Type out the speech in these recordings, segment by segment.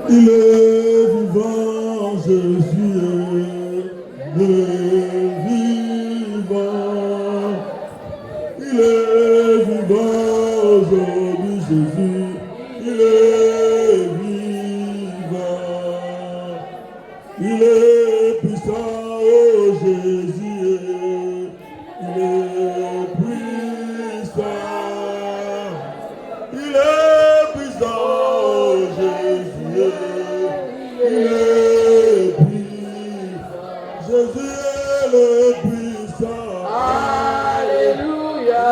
Il est vivant, Jésus est vivant. Il est vivant aujourd'hui, Jésus. Il est vivant. Il est puissant, oh Jésus. Il est puissant. Il est puissant, oh Jésus. Il est puissant. Jésus est le puissant. Alléluia.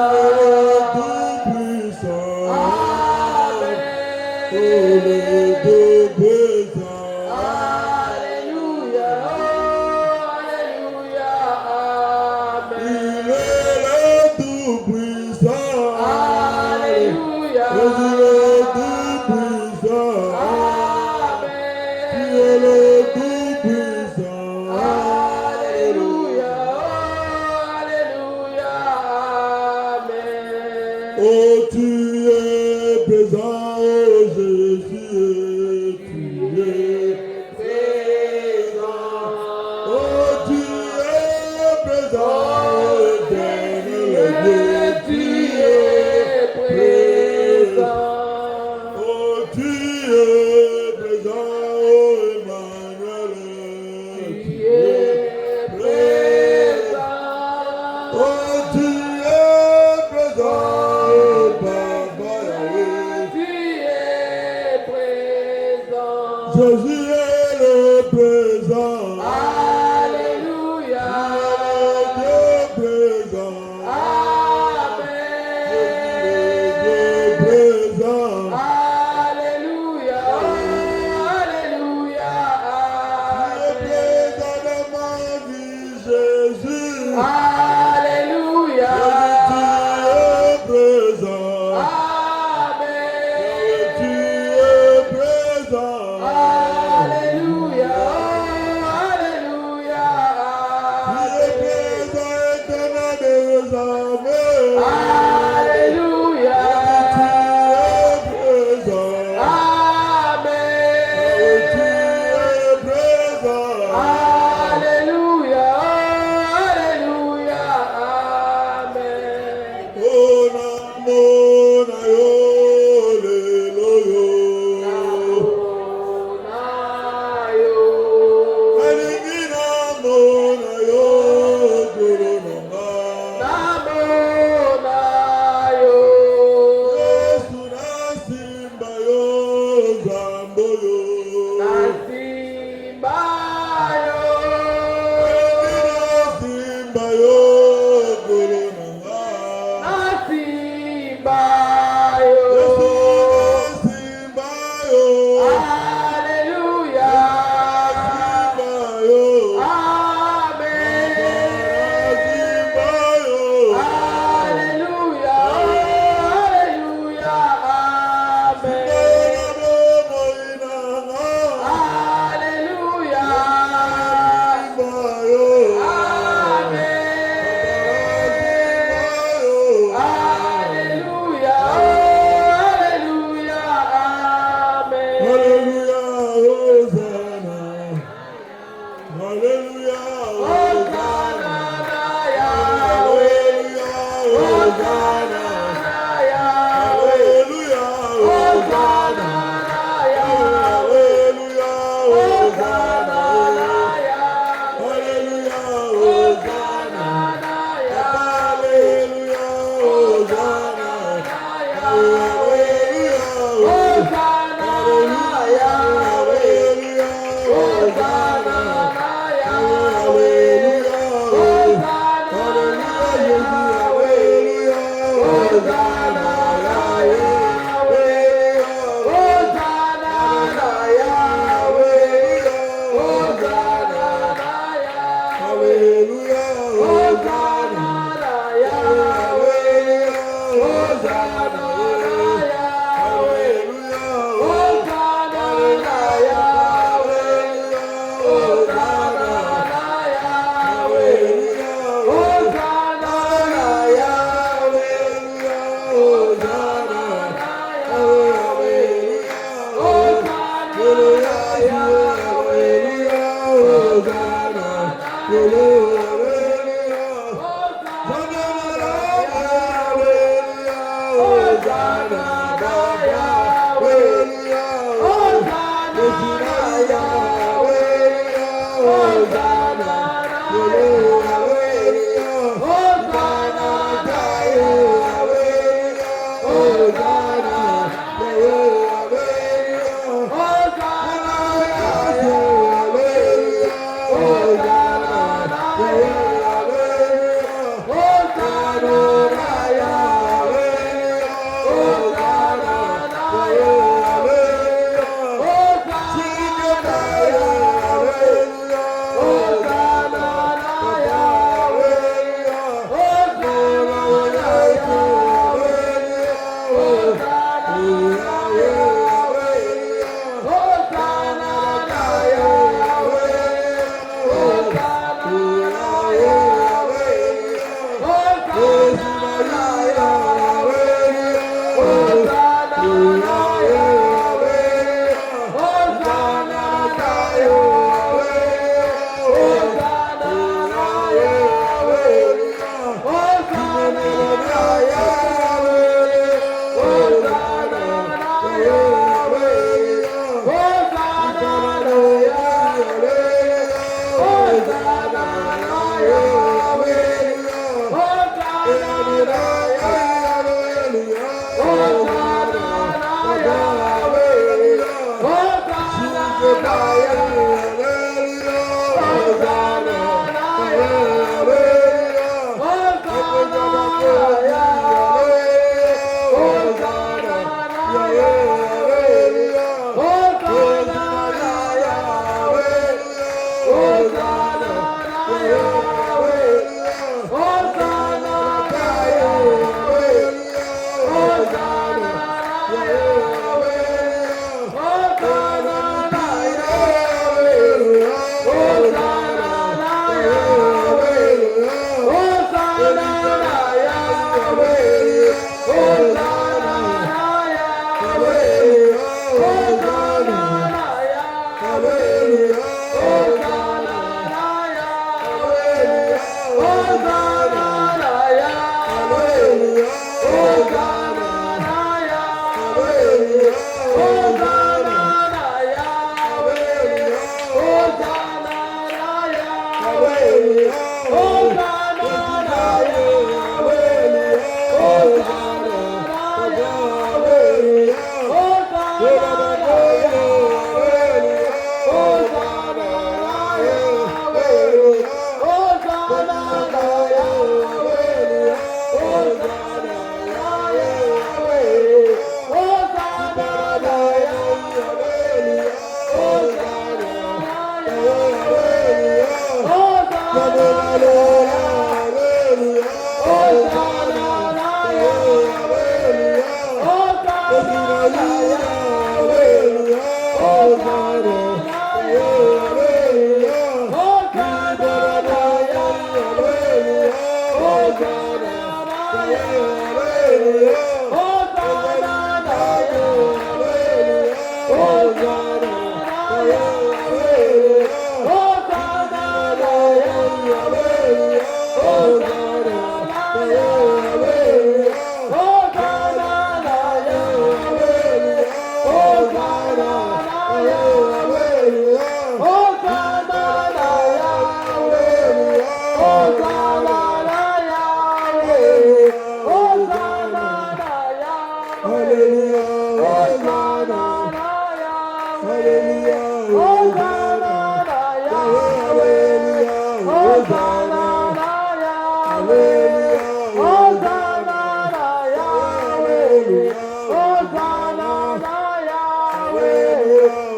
Il est tout puissant. Alléluia. Alléluia. Amen. Il est le tout puissant. Alléluia. Jésus est tout puissant. Amen. Tu es le tout puissant. Alléluia. Alléluia. Amen. Oh, tu es présent, oh Jésus, tu es présent. Oh, tu es présent, oh éternel Dieu, tu es présent. Oh, tu es présent, oh Emmanuel, tu es présent. Oh, tu es présent, oh Papa Yahweh. Tu es présent. Jésus est le présent. Alléluia. Dieu présent. Amen. Dieu présent. Alléluia. Alléluia. Tu es présent dans ma vie, Jésus. Alléluia. Tu es présent. Amen. Tu es présent.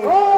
Oh,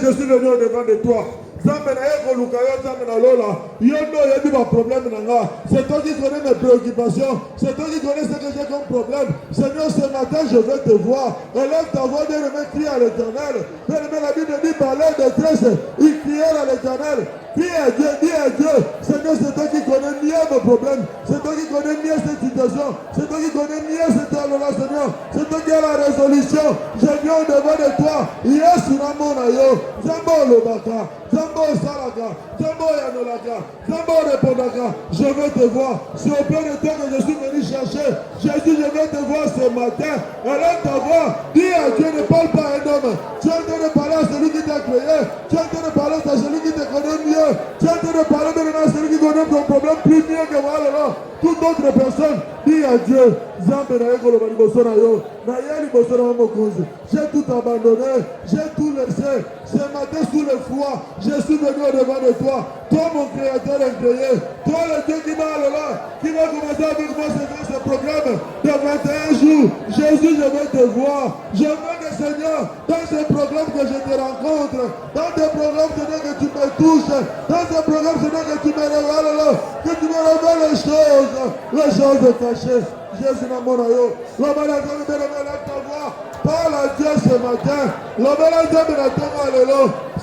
je suis venu au-devant de toi. Zambe na ye koluka yo zambe na lola. Yo no yebi ba problème na nga. C'est toi qui connais mes préoccupations. C'est toi qui connais ce que j'ai comme problème. Seigneur, ce matin, je veux te voir. Élève ta voix, bien-aimé, crie à l'Éternel. Bien-aimé, la Bible dit, par leur détresse, ils crièrent à l'Éternel. Dis à Dieu, dis à Dieu. Seigneur, c'est toi qui connais mieux mes problèmes. C'est toi qui connais mieux cette situation. C'est toi qui connais mieux cette heure-là, Seigneur. C'est toi qui as la résolution. Je viens au-devant de toi. Yesu namona yo. Zambo lobaka. Zambo salaka. Zambo yanolaka. Zambo répondaka. Je veux te voir. C'est au plan de toi que je suis venu chercher. Jésus, je veux te voir ce matin. Élève ta voix. Dis à Dieu, ne parle pas à un homme. Tu es en train de parler à celui qui t'a créé. Tu es en train de parler à celui qui te connaît mieux. Tu es en train de parler maintenant à celui qui connaît ton problème plus mieux que moi. Toute autre personne, dis à Dieu, j'ai tout abandonné, j'ai tout laissé. Ce matin sous le froid, je suis venu au-devant de toi. Toi, mon créateur incréé, toi le Dieu qui va commencer avec moi ce programme de 21 jours. Jésus, je veux te voir. Je veux que, Seigneur, dans ce programme que je te rencontre, dans tes programmes, Seigneur, que tu me touches, dans ce programme, Seigneur, que tu me révèles, que tu me révèles les choses cachées. Jésus n'a mon aïe. L'homme a ta voix. Parle à Dieu ce matin. L'homme a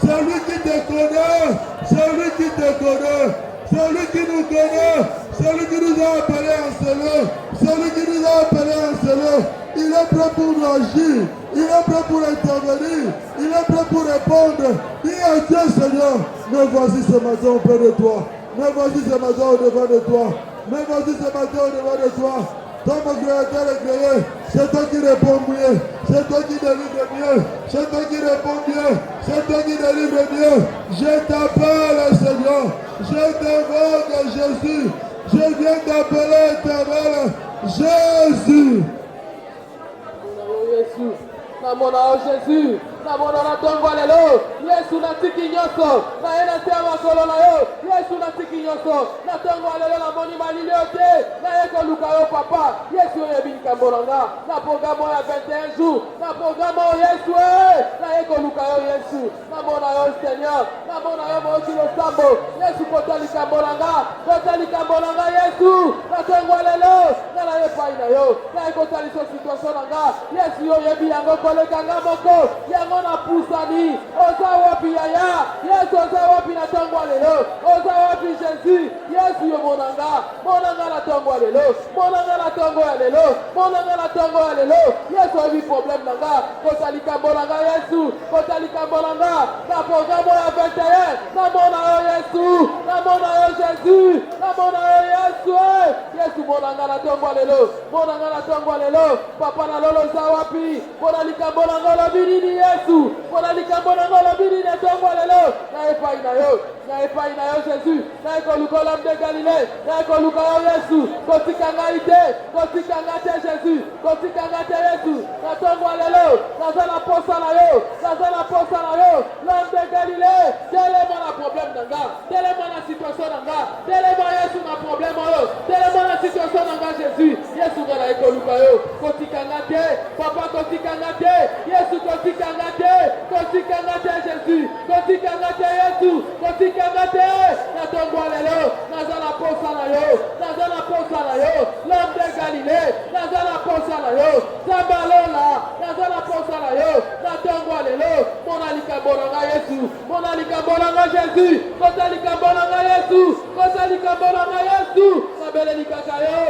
c'est lui qui te connaît. C'est lui qui te connaît. C'est lui qui nous connaît. C'est lui qui nous a appelés en cela. C'est lui qui nous a appelés en cela. Il est prêt pour nous agir. Il est prêt pour intervenir. Il est prêt pour répondre. Dis à Dieu, Seigneur, me voici ce matin auprès de toi. Me voici ce matin au-devant de toi. Me voici ce matin au-devant de toi. Toi, mon créateur est créé. C'est toi qui réponds mieux. C'est toi qui délivre mieux. C'est toi qui réponds mieux. C'est toi qui délivre mieux. Je t'appelle, Seigneur. Je t'invoque, Jésus. Je viens t'appeler, Éternel. Jésus. Namona Jésus, namona na tongo lelo, Yesu na tiki nyoso, na ena te makolo na yo, Yesu na tiki nyoso, na tongo lelo na moni malili ote, na eko luka yo papa, Yesu yebi kambolanga, na programme ya 21 jours, na programme Yesu na eko luka yo Yesu, namona yo Seigneur, namona yo mo kilo sambo, Yesu kotali kambolanga Yesu, na tongo lelo, na yepa ina yo, na eko tali so situation nanga, Yesu yo yebi yango kolekanga moko yango na pusani oza wapi yaya Yesu oza wapi na tongo lelo oza wapi Jésus Yesu yo monanga na tongo lelo monanga na tongo lelo monanga na tongo lelo Yesu obi problème nanga kotalika bolanga Yesu kotalika bolanga na programme ya 21 na mona yo Yesu na mona yo Jésus na mona yo Yesu Yesu monanga na tongo lelo papa na lolo za wapi bona likambo na ngolo binini Yesu bona likambo na ngolo binini tongo lelo na epai na yo Jésus na ekolukola mde Galilée na ekoluka yo Yesu kotikanga te Jésus kotikanga te Yesu na tongo lelo naza na posa na yo l'homme de Galilée telema na problème nanga telema na situation nanga telema Yesu na problème oyo telema na situation nanga Jésus Yesu ngala ekoluka yo kotikanga te papa kotikanga te Yesu kotikanga te Jésus kotikanga te Yesu kotikanga te na tongo lelo naza na posa na yo l'homme de Galilée naza na posa na yo Zabalola naza na posa na yo na tongo lelo mona likambo nanga Yesu mona likambo nanga Jésus kota likambo nanga Yesu nabele likaka yo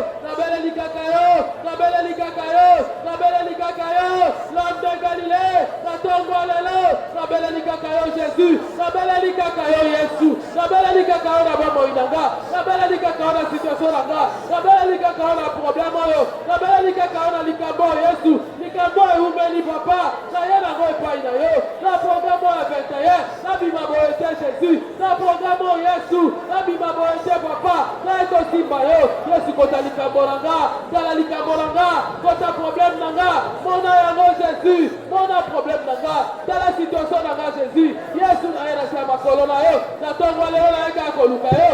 l'homme de Galilée na tongo lelo nabele likaka yo Jésus nabele likaka yo Yesu nabele likaka yo na bomoi nanga nabele likaka yo na situation nanga nabele likaka yo na problème oyo nabele likaka yo na likambo Yesu likambo eumeli papa na ye nango epai na yo na programme ya 21 na bima boye te Jésus na programme Yesu na bima boye te papa na ekosimba yo Yesu kota likambo nanga tala likambo nanga kota problème nanga mona yango Jésus mona problème nanga tala situation nanga Jésus Yesu na ye na se makolo na yo na tongo lelo na ye ka koluka yo.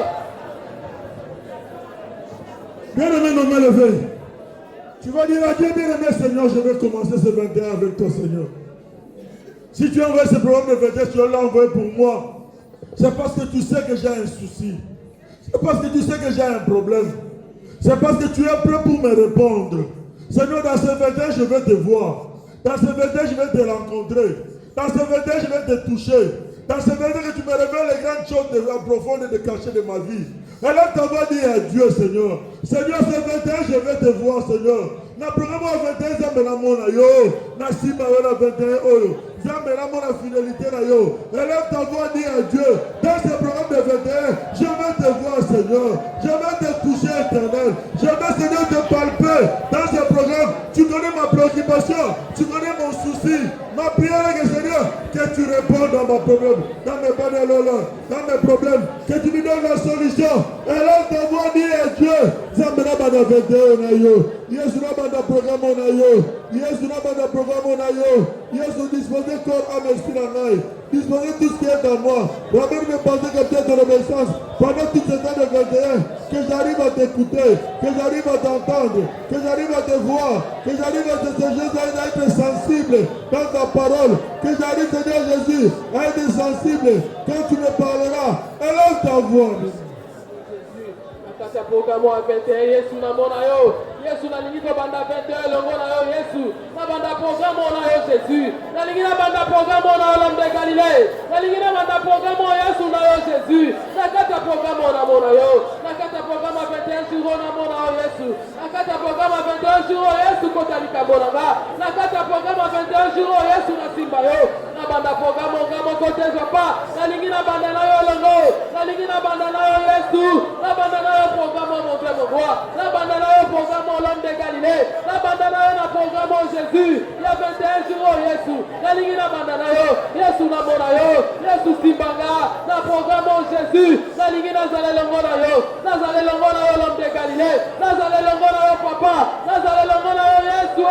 Bien-aimé, nos mains levées. Tu vas dire à Dieu, bien-aimé Seigneur, je vais commencer ce 21 avec toi, Seigneur. Si tu envoies ce programme de 21, tu l'as envoyé pour moi. C'est parce que tu sais que j'ai un souci. C'est parce que tu sais que j'ai un problème. C'est parce que tu es prêt pour me répondre. Seigneur, dans ce 21, je vais te voir. Dans ce 21, je vais te rencontrer. Dans ce 21, je vais te toucher. Dans ce 21, que tu me révèles les grandes choses de la profonde et de cachées de ma vie. Et là, tu vas dire à Dieu, Seigneur. Seigneur, ce 21, je vais te voir, Seigneur. Na programme 21, Zambela Mona yo. Na Simba yo 21 oyo. Zambela Mona fidélité na yo. Élève ta voix, dis à Dieu. Dans ce programme de 21, je vais te voir, Seigneur. Je vais te toucher, éternel. Je vais, Seigneur, te palper. Dans ce programme, tu connais ma préoccupation. Tu connais mon souci. Ma prière est que, Seigneur, que tu réponds dans mon problème. Dans mes banales, dans mes problèmes. Que tu me donnes la solution. Élève ta voix, dis à Dieu. Zambela Mona 21 na yo. Yesu na banda programme na yo. Yesu na banda programme na yo. Yesu disposer corps, âme, esprit en aille. Disposer tout ce qui est en moi. Ramène mes pensées comme tête de l'obéissance. Pendant toute cette année de 21, que j'arrive à t'écouter, que j'arrive à t'entendre, que j'arrive à te voir, que j'arrive à être sensible dans ta parole, que j'arrive, Seigneur Jésus, à être sensible quand tu me parleras. Élève ta voix. Kata programme à 21 Yesu na mona yo. Yesu na lingi to banda 21 longo na yo Yesu. Na banda programme na yo Jésus. Na lingi na banda programme na yo l'homme de Galilée. Na lingi na banda programme Yesu na yo Jésus. Na kata programme na mona yo. Na kata programme 21 sur na mona yo Yesu. Na kata programme 21 sur Yesu kotalika bolanga. Na kata programme 21 sur Yesu na simba yo. Na banda programme ngamo kote zopa. Na lingi na banda na yo longo. Na lingi na banda na yo Yesu. Na banda na yo programme mon Dieu mon roi. La bande na programme l'homme de Galilée. La bande na programme Jésus. Il y a 21 jours Yesu. La ligne na bande na yo. Yesu na mona yo. Yesu simbanga. La programme Jésus. La ligne na zale longo na yo. Na zale longo na yo l'homme de Galilée. Na zale longo na yo papa. Na zale longo na yo Yesu.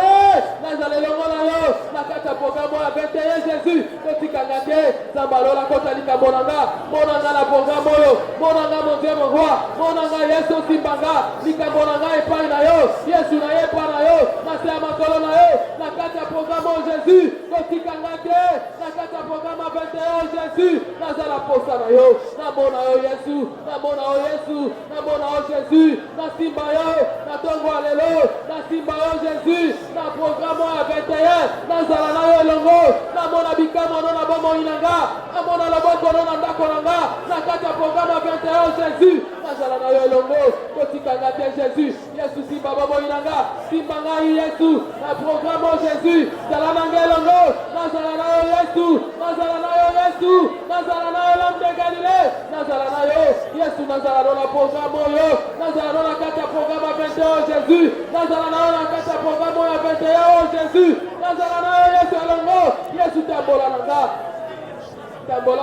Na zale longo na yo. Na kata programme ya 21 Jésus. Kotikanga te. Zambalola kotalika monanga. Monanga la programme yo. Monanga mon Dieu mon roi. Monanga Yesu simbanga likambo na ngai epai na yo Yesu na ye epai na yo na se ya makolo na yo na kati ya programme Jésus kotikanga te na kati ya programme 21 Jésus nazala posa na yo namona yo Yesu namona yo Yesu namona yo Jésus na simba yo na tongo ya lelo na simba yo Jésus na programme ya 21 nazala na yo elongo namona bikamwa no na bomoi na nga namona loboko no na ndako na nga na kati ya programme 21 Jésus nazala na yo elongo kotikanga te Jésus Yesu simba bobo inanga simba ngai Yesu na programme Jésus zala na ngelongo nazala na yo Yesu nazala na yo Yesu nazala na yo l'homme de Galilée nazala na yo Yesu nazala na programme yo nazala na kati ya programme 21 Jésus nazala na kati ya programme ya 21 Jésus nazala na yo Yesu elongo Yesu tambola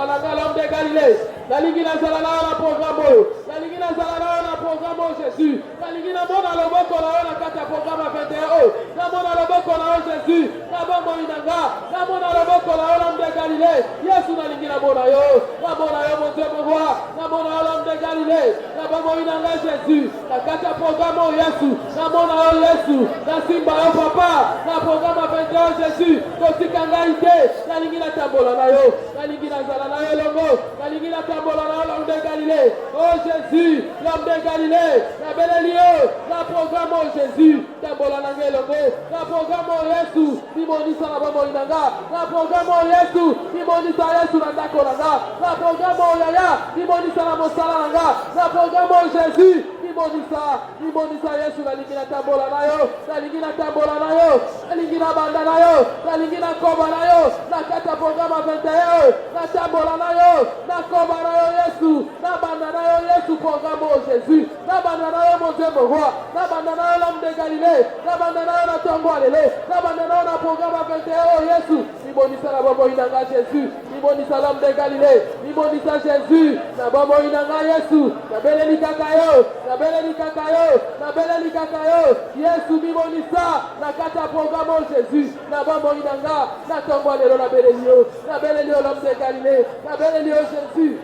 nanga l'homme de Galilée la ligue nazala na programme la ligue nazala na programme Jésus la ligue na mona loboko na kati ya programme 21 na mona loboko na Jésus na bombo inanga na mona loboko na l'homme de Galilée Yesu na ligue na mona yo mon Dieu mon roi na mona l'homme de Galilée na bombo inanga Jésus na kati ya programme Yesu na mona yo Yesu na simba yo papa na programme 21 Jésus kotikanga ite la ligue na tambola na yo la ligue nazala na yo longo la ligue na tambola na l'homme de Galilée oh Jésus l'homme de Galilée la belle lieu la programme Jésus tambola na ngelongo la programme Yesu limonisa na bombo inanga la programme Yesu limonisa Yesu na ndako nanga la programme yaya limonisa na mosala nanga la programme Jésus limonisa Yesu na lingi na tambola na yo na lingi na tambola na yo na lingi na banda na yo na lingi na koba na yo na kata programme 21 na tambola na yo na koba na yo Yesu na banda na yo Yesu programme Jésus na banda na yo mon Dieu mon roi na banda na yo l'homme de Galilée na banda na yo na tongo alele na banda na yo na programme 21 Yesu limonisa na bombo inanga Jésus limonisa l'homme de Galilée limonisa Jésus na bombo inanga Yesu na beleli kaka yo na beleli kaka yo na beleli kaka yo Yesu limonisa na kata programme Jésus na bombo inanga na tongo alele na beleli yo l'homme de Galilée na beleli yo Jésus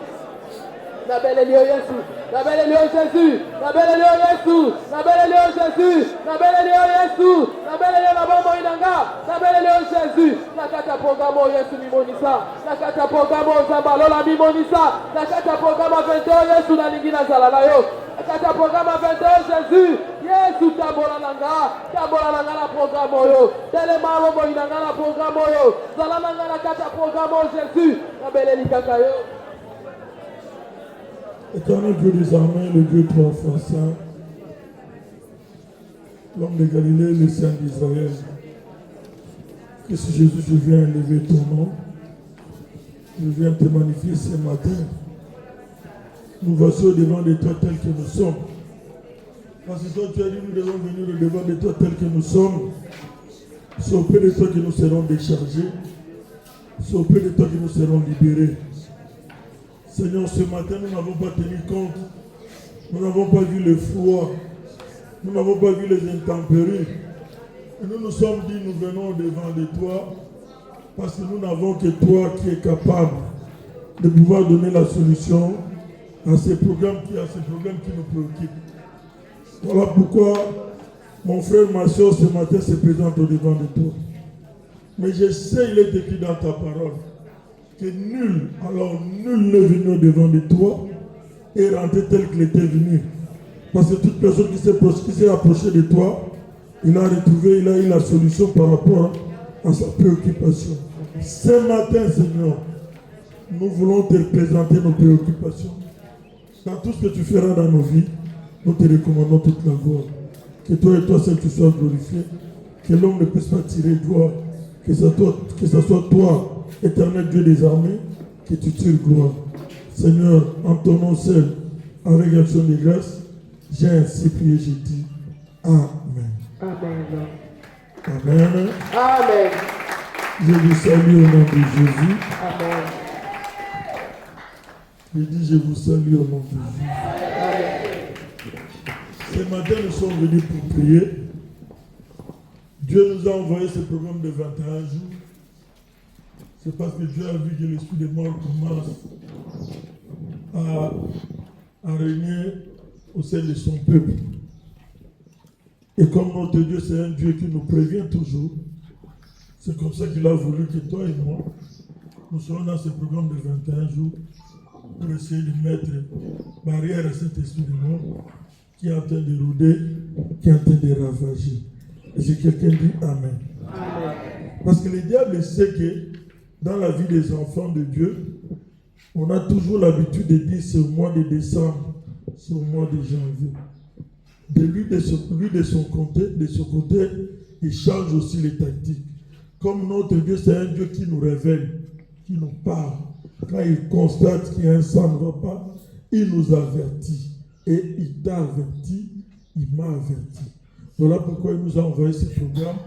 Nabelelio Yesu, Nabelelio Jésus, Nabelelio Yesu, Nabelelio Jésus, Nabelelio Yesu, Nabelelio Nabamo Inanga, Nabelelio Jésus, Nakata Programo Yesu Mimonisa, Nakata Programo Zambalola Mimonisa, Nakata Programo 21 Yesu Nalingina Zalalayo, Nakata Programo 21 Jésus, Yesu Tabola Nanga la Programo Yo, Telema Momo Inanga la Programo Yo, Zalananga Nakata Programo Jésus, Nabeleli Kakayo. Éternel Dieu des armées, le Dieu trois fois saint, l'homme de Galilée, le Saint d'Israël, que si Jésus, je viens élever ton nom, je viens te magnifier ce matin. Nous voici au devant de toi tels que nous sommes. Parce que toi, tu as dit, nous devons venir au devant de toi tels que nous sommes. C'est auprès de toi que nous serons déchargés. C'est auprès de toi que nous serons libérés. Seigneur, ce matin, nous n'avons pas tenu compte. Nous n'avons pas vu le froid. Nous n'avons pas vu les intempéries. Et nous nous sommes dit, nous venons devant de toi parce que nous n'avons que toi qui es capable de pouvoir donner la solution à ces problèmes qui nous préoccupent. Voilà pourquoi mon frère, ma soeur, ce matin se présente au devant de toi. Mais je sais, il est écrit dans ta parole que nul n'est venu au devant de toi et rentré tel qu'il était venu. Parce que toute personne qui s'est approchée de toi, il a eu la solution par rapport à sa préoccupation. Ce matin, Seigneur, nous voulons te présenter nos préoccupations. Dans tout ce que tu feras dans nos vies, nous te recommandons toute la gloire. Que toi et toi seul tu sois glorifié. Que l'homme ne puisse pas tirer gloire. Que ce soit toi, éternel Dieu des armées, que tu tires gloire. Seigneur, en ton nom seul, avec action de grâce, j'ai ainsi prié, j'ai dit Amen. Amen. Amen. Amen. Je vous salue au nom de Jésus. Amen. Je dis, je vous salue au nom de Jésus. Amen. Ce matin, nous sommes venus pour prier. Dieu nous a envoyé ce programme de 21 jours. C'est parce que Dieu a vu que l'esprit de mort commence à régner au sein de son peuple. Et comme notre Dieu, c'est un Dieu qui nous prévient toujours, c'est comme ça qu'il a voulu que toi et moi, nous soyons dans ce programme de 21 jours pour essayer de mettre barrière à cet esprit de mort qui est en train de rôder, qui est en train de ravager. Et si quelqu'un dit Amen. Amen. Parce que le diable sait que dans la vie des enfants de Dieu, on a toujours l'habitude de dire ce mois de décembre, ce mois de janvier. De son côté, il change aussi les tactiques. Comme notre Dieu, c'est un Dieu qui nous révèle, qui nous parle. Quand il constate qu'il y a un sang ne va pas, il nous avertit. Et il t'a averti, il m'a averti. Voilà pourquoi il nous a envoyé ce programme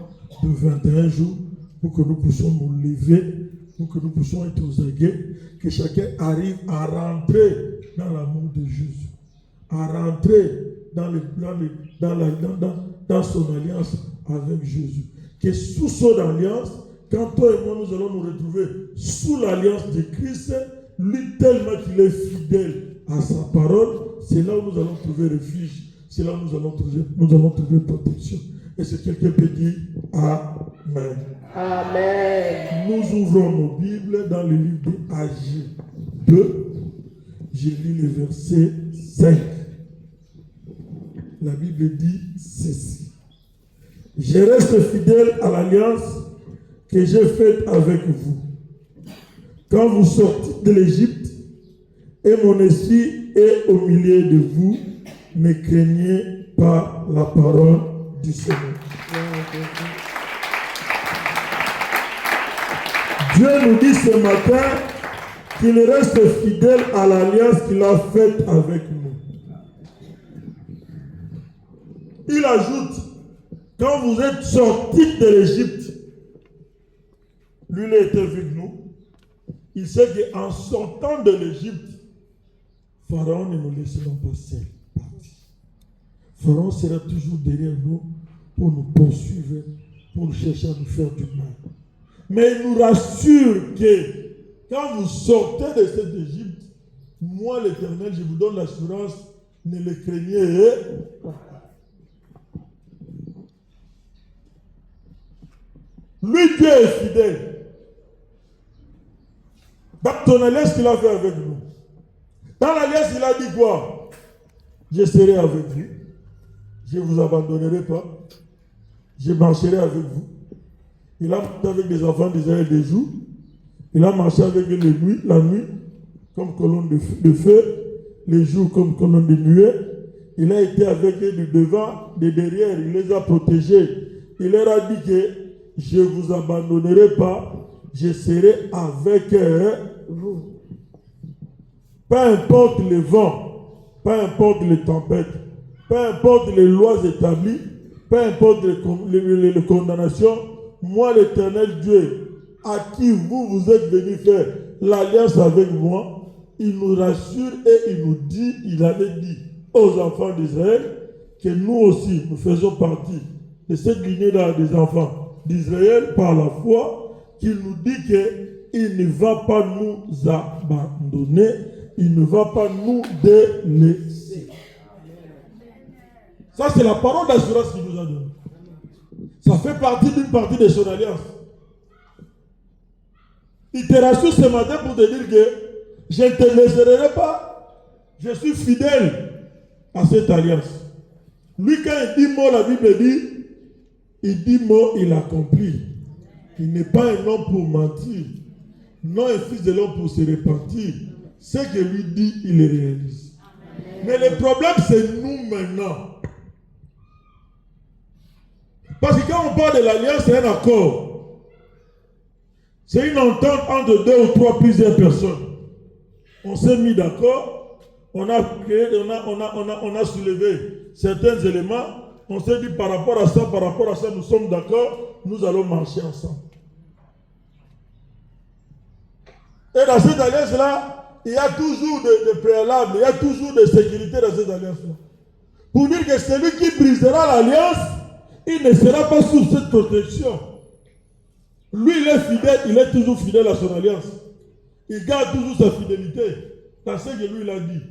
de 21 jours pour que nous puissions nous lever, pour que nous puissions être aux aguets, que chacun arrive à rentrer dans l'amour de Jésus, à rentrer dans son alliance avec Jésus. Que sous son alliance, quand toi et moi nous allons nous retrouver sous l'alliance de Christ, lui tellement qu'il est fidèle à sa parole, c'est là où nous allons trouver refuge, c'est là où nous allons trouver protection. Et si quelqu'un peut dire Amen. Amen. Nous ouvrons nos Bibles dans le livre d'Agé 2. Je lis le verset 5. La Bible dit ceci. Je reste fidèle à l'alliance que j'ai faite avec vous. Quand vous sortez de l'Égypte, et mon esprit est au milieu de vous, ne craignez pas la parole du Seigneur. Dieu nous dit ce matin qu'il reste fidèle à l'alliance qu'il a faite avec nous. Il ajoute, quand vous êtes sortis de l'Égypte, lui il était avec nous, il sait qu'en sortant de l'Égypte, Pharaon ne nous laissera pas seuls partir. Pharaon sera toujours derrière nous pour nous poursuivre, pour nous chercher à nous faire du mal. Mais il nous rassure que quand vous sortez de cette Égypte, Moi, l'Éternel, je vous donne l'assurance, ne le craignez pas. Lui, Dieu est fidèle. Dans ton alliance qu'il a fait avec nous. Dans l'alliance, il a dit quoi? Je serai avec vous. Je ne vous abandonnerai pas. Je marcherai avec vous. Il a marché avec les enfants d'Israël des jours. Il a marché avec eux la nuit, comme colonne de feu, les jours comme colonne de nuée. Il a été avec eux de devant, de derrière. Il les a protégés. Il leur a dit que je ne vous abandonnerai pas. Je serai avec vous. Peu importe les vents, peu importe les tempêtes, peu importe les lois établies, peu importe les condamnations, moi l'Éternel Dieu, à qui vous êtes venus faire l'alliance avec moi, il nous rassure et il nous dit, il avait dit aux enfants d'Israël que nous aussi, nous faisons partie de cette lignée-là des enfants d'Israël par la foi, qu'il nous dit qu'il ne va pas nous abandonner, il ne va pas nous délaisser. Ça, c'est la parole d'assurance qu'il nous a donnée. Ça fait partie d'une partie de son alliance. Il te rassure ce matin pour te dire que je ne te laisserai pas. Je suis fidèle à cette alliance. Lui, quand il dit mot, la Bible dit, il dit mot, il accomplit. Il n'est pas un homme pour mentir, non un fils de l'homme pour se repentir. Ce que lui dit, il le réalise. Mais le problème, c'est nous maintenant. Parce que quand on parle de l'alliance, c'est un accord. C'est une entente entre deux ou trois, plusieurs personnes. On s'est mis d'accord, on a soulevé certains éléments, on s'est dit par rapport à ça, nous sommes d'accord, nous allons marcher ensemble. Et dans cette alliance-là, il y a toujours des préalables, il y a toujours de sécurité dans cette alliance-là. Pour dire que celui qui brisera l'alliance, il ne sera pas sous cette protection. Lui, il est fidèle, il est toujours fidèle à son alliance. Il garde toujours sa fidélité dans ce que lui, il a dit.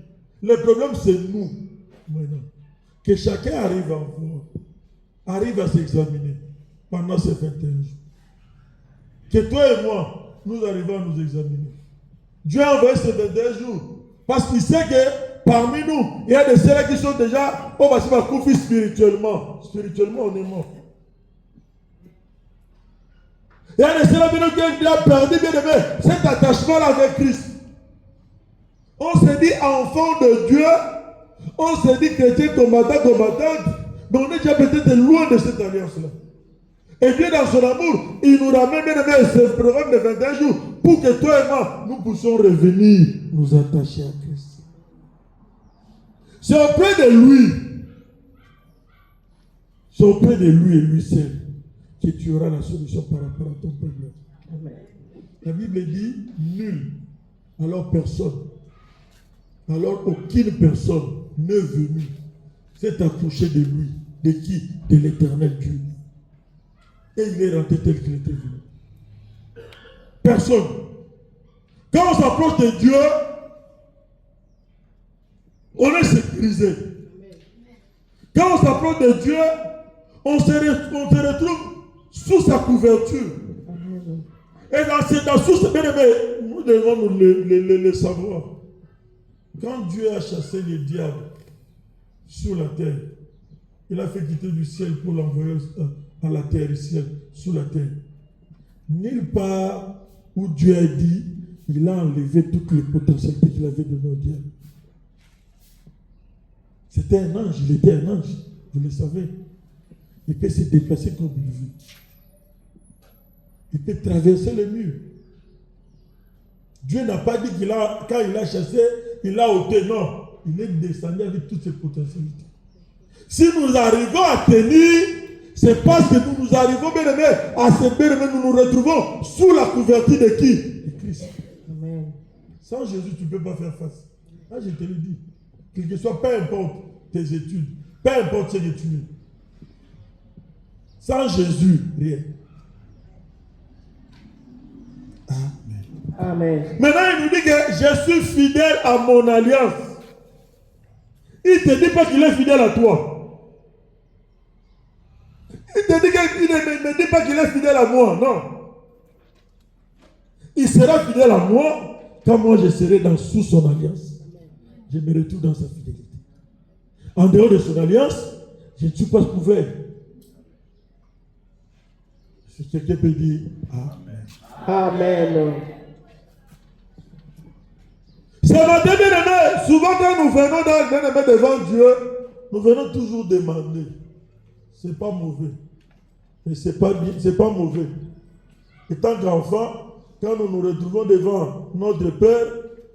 Le problème, c'est nous, maintenant. Que chacun arrive à voir, arrive à s'examiner pendant ces 21 jours. Que toi et moi, nous arrivons à nous examiner. Dieu a envoyé ces 21 jours parce qu'il sait que parmi nous, il y a des ceux qui sont déjà au maximum confus spirituellement. Spirituellement, on est mort. Il y a des ceux qui ont perdu, bien aimé, cet attachement avec Christ. On se dit enfant de Dieu, on se dit chrétien combattant, mais on est déjà peut-être loin de cette alliance-là. Et Dieu, dans son amour, il nous ramène bien aimé ce programme de 21 jours pour que toi et moi, nous puissions revenir nous attacher à Christ. C'est auprès de lui. C'est auprès de lui et lui seul que tu auras la solution par rapport à ton problème. Amen. La Bible dit nul, alors personne, alors aucune personne n'est venue s'est approché de lui. De qui? De l'Éternel Dieu. Et il est rentré tel qu'il était venu. Personne. Quand on s'approche de Dieu, on est sécurisé. Quand on s'approche de Dieu, on se retrouve sous sa couverture. Et sous ce bien-aimé, nous devons le savoir. Quand Dieu a chassé les diables sur la terre, il a fait quitter du ciel pour l'envoyer à la terre, du ciel, sous la terre. Nulle part où Dieu a dit, il a enlevé toutes les potentialités qu'il avait données au diable. C'était un ange, il était un ange, vous le savez. Il peut se déplacer comme il veut. Il peut traverser le mur. Dieu n'a pas dit quand il a chassé, il a ôté. Non, il est descendu avec toutes ses potentialités. Si nous arrivons à tenir, c'est parce que nous arrivons, bien aimés, à ce bien-aimé, nous nous retrouvons sous la couverture de qui? De Christ. Amen. Sans Jésus, tu ne peux pas faire face. Là, je te le dis. Quel que soit, peu importe tes études, peu importe ce que tu es. Sans Jésus, rien. Amen. Amen. Maintenant, il nous dit que je suis fidèle à mon alliance. Il ne te dit pas qu'il est fidèle à toi. Il te dit qu'il ne dit pas qu'il est fidèle à moi. Non. Il sera fidèle à moi quand moi je serai sous son alliance. Je me retrouve dans sa fidélité. En dehors de son alliance, je ne suis pas couvert. Si quelqu'un peut dire Amen. Amen. C'est ma bien-aimé. Souvent quand nous venons dans bien-aimé devant Dieu, nous venons toujours demander. C'est pas mauvais. Mais c'est pas bien, c'est pas mauvais. Et tant qu'enfant, quand nous nous retrouvons devant notre Père,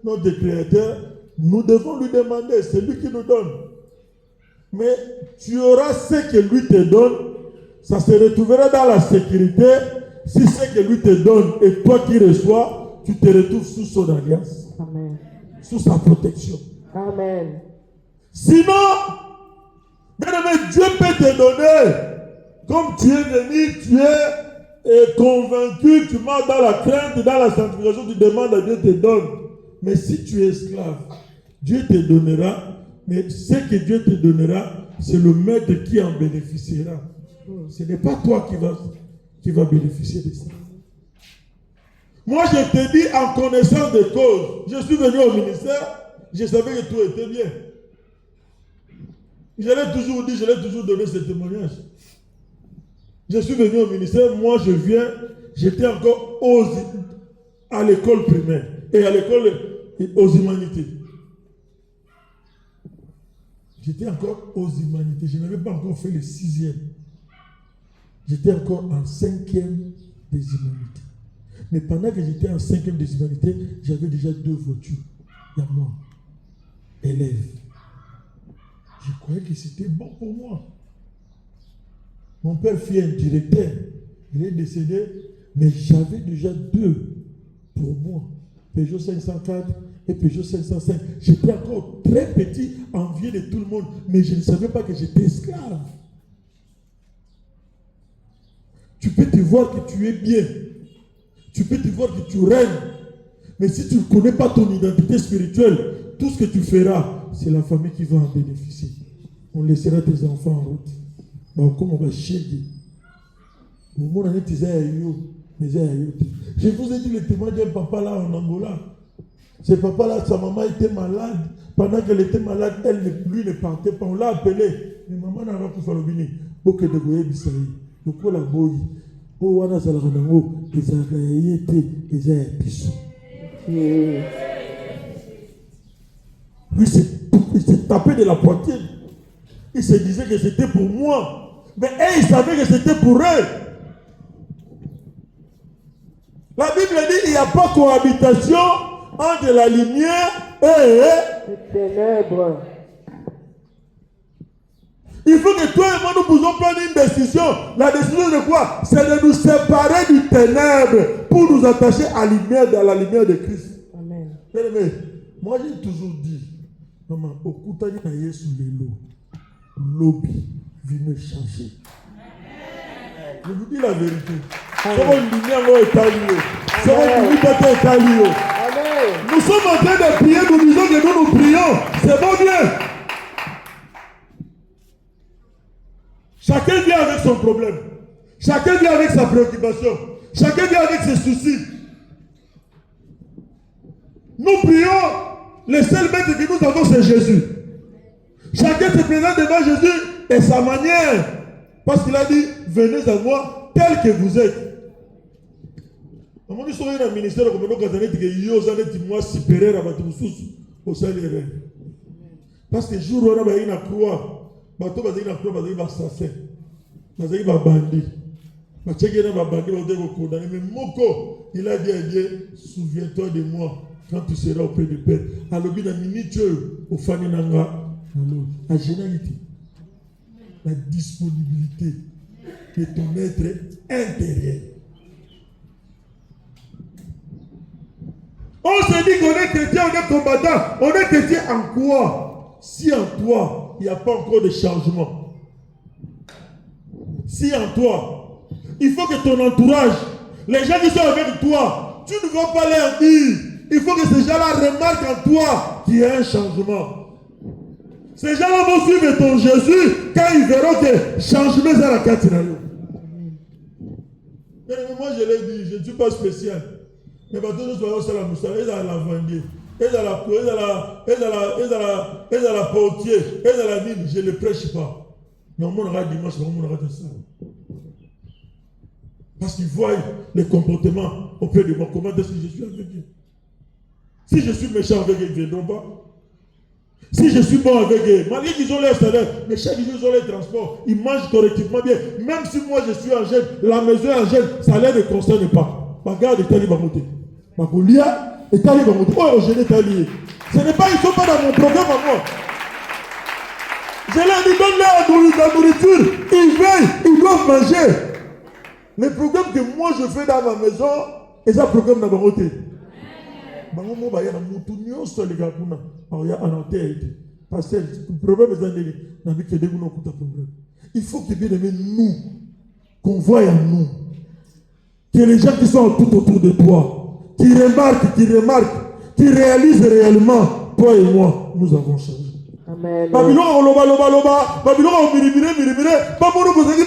notre Créateur, nous devons lui demander, c'est lui qui nous donne. Mais tu auras ce que lui te donne, ça se retrouvera dans la sécurité. Si ce que lui te donne et toi qui reçois, tu te retrouves sous son alliance. Amen. Sous sa protection. Amen. Sinon, bien-aimé, Dieu peut te donner. Comme tu es venu, tu es convaincu, tu marches dans la crainte, dans la sanctification, tu demandes à Dieu te donne. Mais si tu es esclave, Dieu te donnera. Mais ce que Dieu te donnera, c'est le maître qui en bénéficiera. Ce n'est pas toi qui va bénéficier de ça. Moi, je te dis en connaissance de cause. Je suis venu au ministère, je savais que tout était bien. Je l'ai toujours dit, je l'ai toujours donné ce témoignage. Je suis venu au ministère, moi je viens, j'étais encore à l'école primaire et à l'école aux humanités. J'étais encore aux humanités, je n'avais pas encore fait le 6e. J'étais encore en 5e des humanités. Mais pendant que j'étais en 5e des humanités, j'avais déjà 2 voitures. Il y a moi, élève. Je croyais que c'était bon pour moi. Mon père fut un directeur. Il est décédé, mais j'avais déjà 2 pour moi. Peugeot 504 et Peugeot 505. J'étais encore très petit, envié de tout le monde, mais je ne savais pas que j'étais esclave. Tu peux te voir que tu es bien. Tu peux te voir que tu règnes. Mais si tu ne connais pas ton identité spirituelle, tout ce que tu feras, c'est la famille qui va en bénéficier. On laissera tes enfants en route. Comme on va chier. Je vous ai dit le témoignage d'un papa là en Angola. Ce papa là, sa maman était malade. Pendant qu'elle était malade, lui ne partait pas. On l'a appelé. Mais maman n'a pas pu faire le bini. Pour que de goye bisaï. Donc on l'a boyi. Oh, on a salarango. Ils ont été. Ils ont piso. Lui s'est tapé de la poitrine. Il se disait que c'était pour moi. Mais eux, ils savaient que c'était pour eux. La Bible dit qu'il n'y a pas cohabitation entre la lumière et les ténèbres. Il faut que toi et moi nous puissions prendre une décision. La décision de quoi? C'est de nous séparer du ténèbre pour nous attacher à la lumière de Christ. Amen. Mais moi j'ai toujours dit, maman, au Koutani na Yesu lelo, lobby vient changer. Je vous dis la vérité. Nous sommes en train de prier, nous disons que nous prions. C'est bon bien. Chacun vient avec son problème. Chacun vient avec sa préoccupation. Chacun vient avec ses soucis. Nous prions. Le seul maître que nous avons, c'est Jésus. Chacun se présente devant Jésus et sa manière. Parce qu'il a dit, venez à moi tel que vous êtes. Nous sommes dans le ministère comme nous avons dit que moi supérieur à votre sous au salaire. Parce que jour où on a une croix, bateau va dire une croix, va dire assassin, va dire bandit, va checker dans ma bandit, va dire condamné. Mais Moko, il a dit à Dieu, souviens-toi de moi quand tu seras auprès du Père. Alors bien la minute au fani nanga, la généralité, la disponibilité de ton être intérieur. On se dit qu'on est chrétien, on est combattant. On est chrétien en quoi? Si en toi, il n'y a pas encore de changement. Si en toi, il faut que ton entourage, les gens qui sont avec toi, tu ne vas pas leur dire. Il faut que ces gens-là remarquent en toi qu'il y a un changement. Ces gens-là vont suivre ton Jésus quand ils verront que changement est à la carte. Moi je l'ai dit, je ne suis pas spécial. Mais tous nous soyons sur la moussa, ils ont la vendée, ils ont la portier, ils ont la mine, je ne le prêche pas. Mais on aura dimanche, on aura de ça. Parce qu'ils voient les comportements auprès de moi. Comment est-ce que je suis avec eux? Si je suis méchant avec eux, ils ne viendront pas. Si je suis bon avec eux, malgré qu'ils ont leur salaire, mais chaque jour ils ont les transports, ils mangent correctement bien. Même si moi je suis en jeune, la maison est en jeune, ça ne les concerne pas. Regarde, Italie va monter. Magolia, Italie va monter. Oh, je l'ai Italie. Ce n'est pas, ils ne sont pas dans mon programme à moi. Je leur dis, donne-leur la nourriture. Ils veillent, ils doivent manger. Le programme que moi je fais dans ma maison, c'est un programme dans ma côté. Il faut que bien aimé nous, qu'on voie en nous, que les gens qui sont tout autour de toi, qui remarquent, qui réalisent réellement, toi et moi, nous avons changé. Amen. Babylon, loba, Babylon, miribire, Babylon, vous avez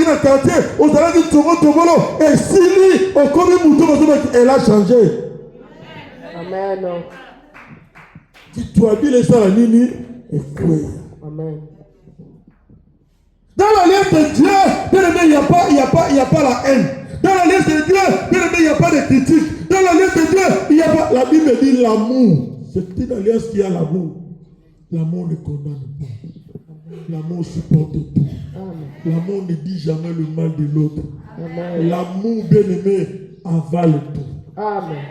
un quartier, vous avez dit Togo, et Sili, au commis Moutou, elle a changé. Amen. Si tu habilles ça la nini, et quoi? Amen. Dans l'alliance de Dieu, il n'y a pas la haine. Dans l'alliance de Dieu, il n'y a pas de critique. Dans l'alliance de Dieu, il n'y a pas. La Bible dit l'amour. C'est une alliance qui a l'amour. L'amour ne condamne pas. L'amour supporte tout. L'amour ne dit jamais le mal de l'autre. L'amour bien-aimé avale tout. Amen.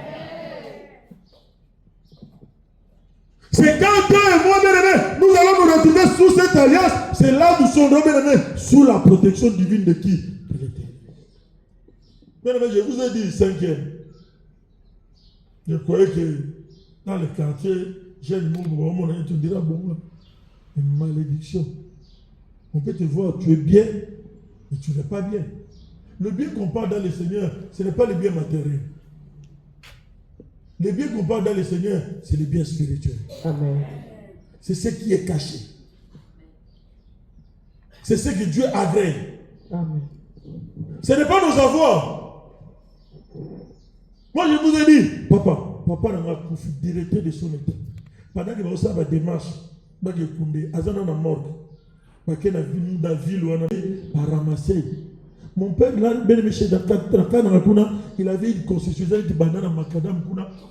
C'est quand toi et moi, bien-aimé, nous allons nous retrouver sous cette alliance. C'est là où nous sommes, bien-aimé, sous la protection divine de qui? De l'Éternel. Bien-aimé, je vous ai dit 5e. Je croyais que dans le quartier, j'ai le mot, tu diras, bon, une malédiction. On peut te voir, tu es bien, mais tu n'es pas bien. Le bien qu'on parle dans le Seigneur, ce n'est pas le bien matériel. Le bien qu'on parle dans le Seigneur, c'est le bien spirituel. Amen. C'est ce qui est caché. C'est ce que Dieu agrée. Amen. Ce n'est pas nos avoirs. Moi, je vous ai dit, papa n'a pas directeur de son état. Pendant que vous avez des démarches, vous avez dans la morgue, vous avez dans la ville, vous avez ramassé. Mon père, il avait une concession, il avait dit banane macadam,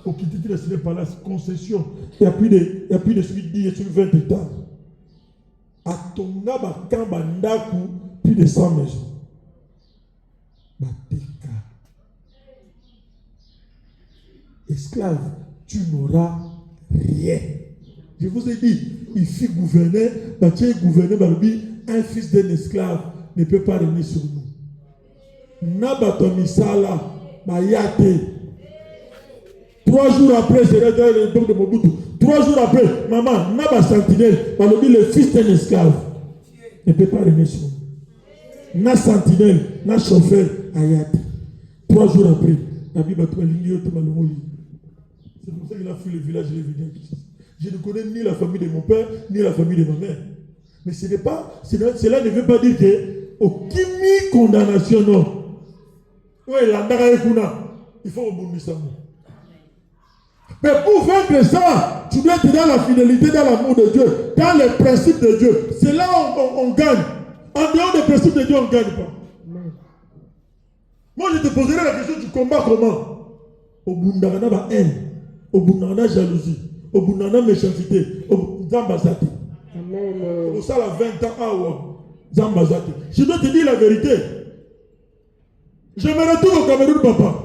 au Kititi de ce palace, concession. Il n'y a plus de suite 10 sur 20 hectares. À Tonga, plus de 100 maisons. Esclave, tu n'auras rien. Je vous ai dit, il fit gouverner, un fils d'un esclave ne peut pas régner sur nous. Nabatomisala, Bayate. 3 jours après, c'est l'époque de Mobutu. 3 jours après, maman, Naba Sentinelle, le fils d'un esclave, ne peut pas régner sur nous. Na Sentinelle, na chauffeur, Ayate. 3 jours après, la Bible a trouvé l'ignote. C'est pour ça qu'il a fui le village et les villages. Je ne connais ni la famille de mon père, ni la famille de ma mère. Mais cela ne veut pas dire que aucune condamnation, non. Oui, il faut rebondir ça. Mais pour vaincre ça, tu dois être dans la fidélité, dans l'amour de Dieu, dans les principes de Dieu. C'est là où on gagne. En dehors des principes de Dieu, on ne gagne pas. Moi, je te poserai la question du combat comment? Au Bundana, la haine. Au Bundana, jalousie. Au Bundana, méchanceté. Au Zambazati. Au ça, la 20 ans, Zambazati. Je dois te dire la vérité. Je me retourne au Cameroun, papa.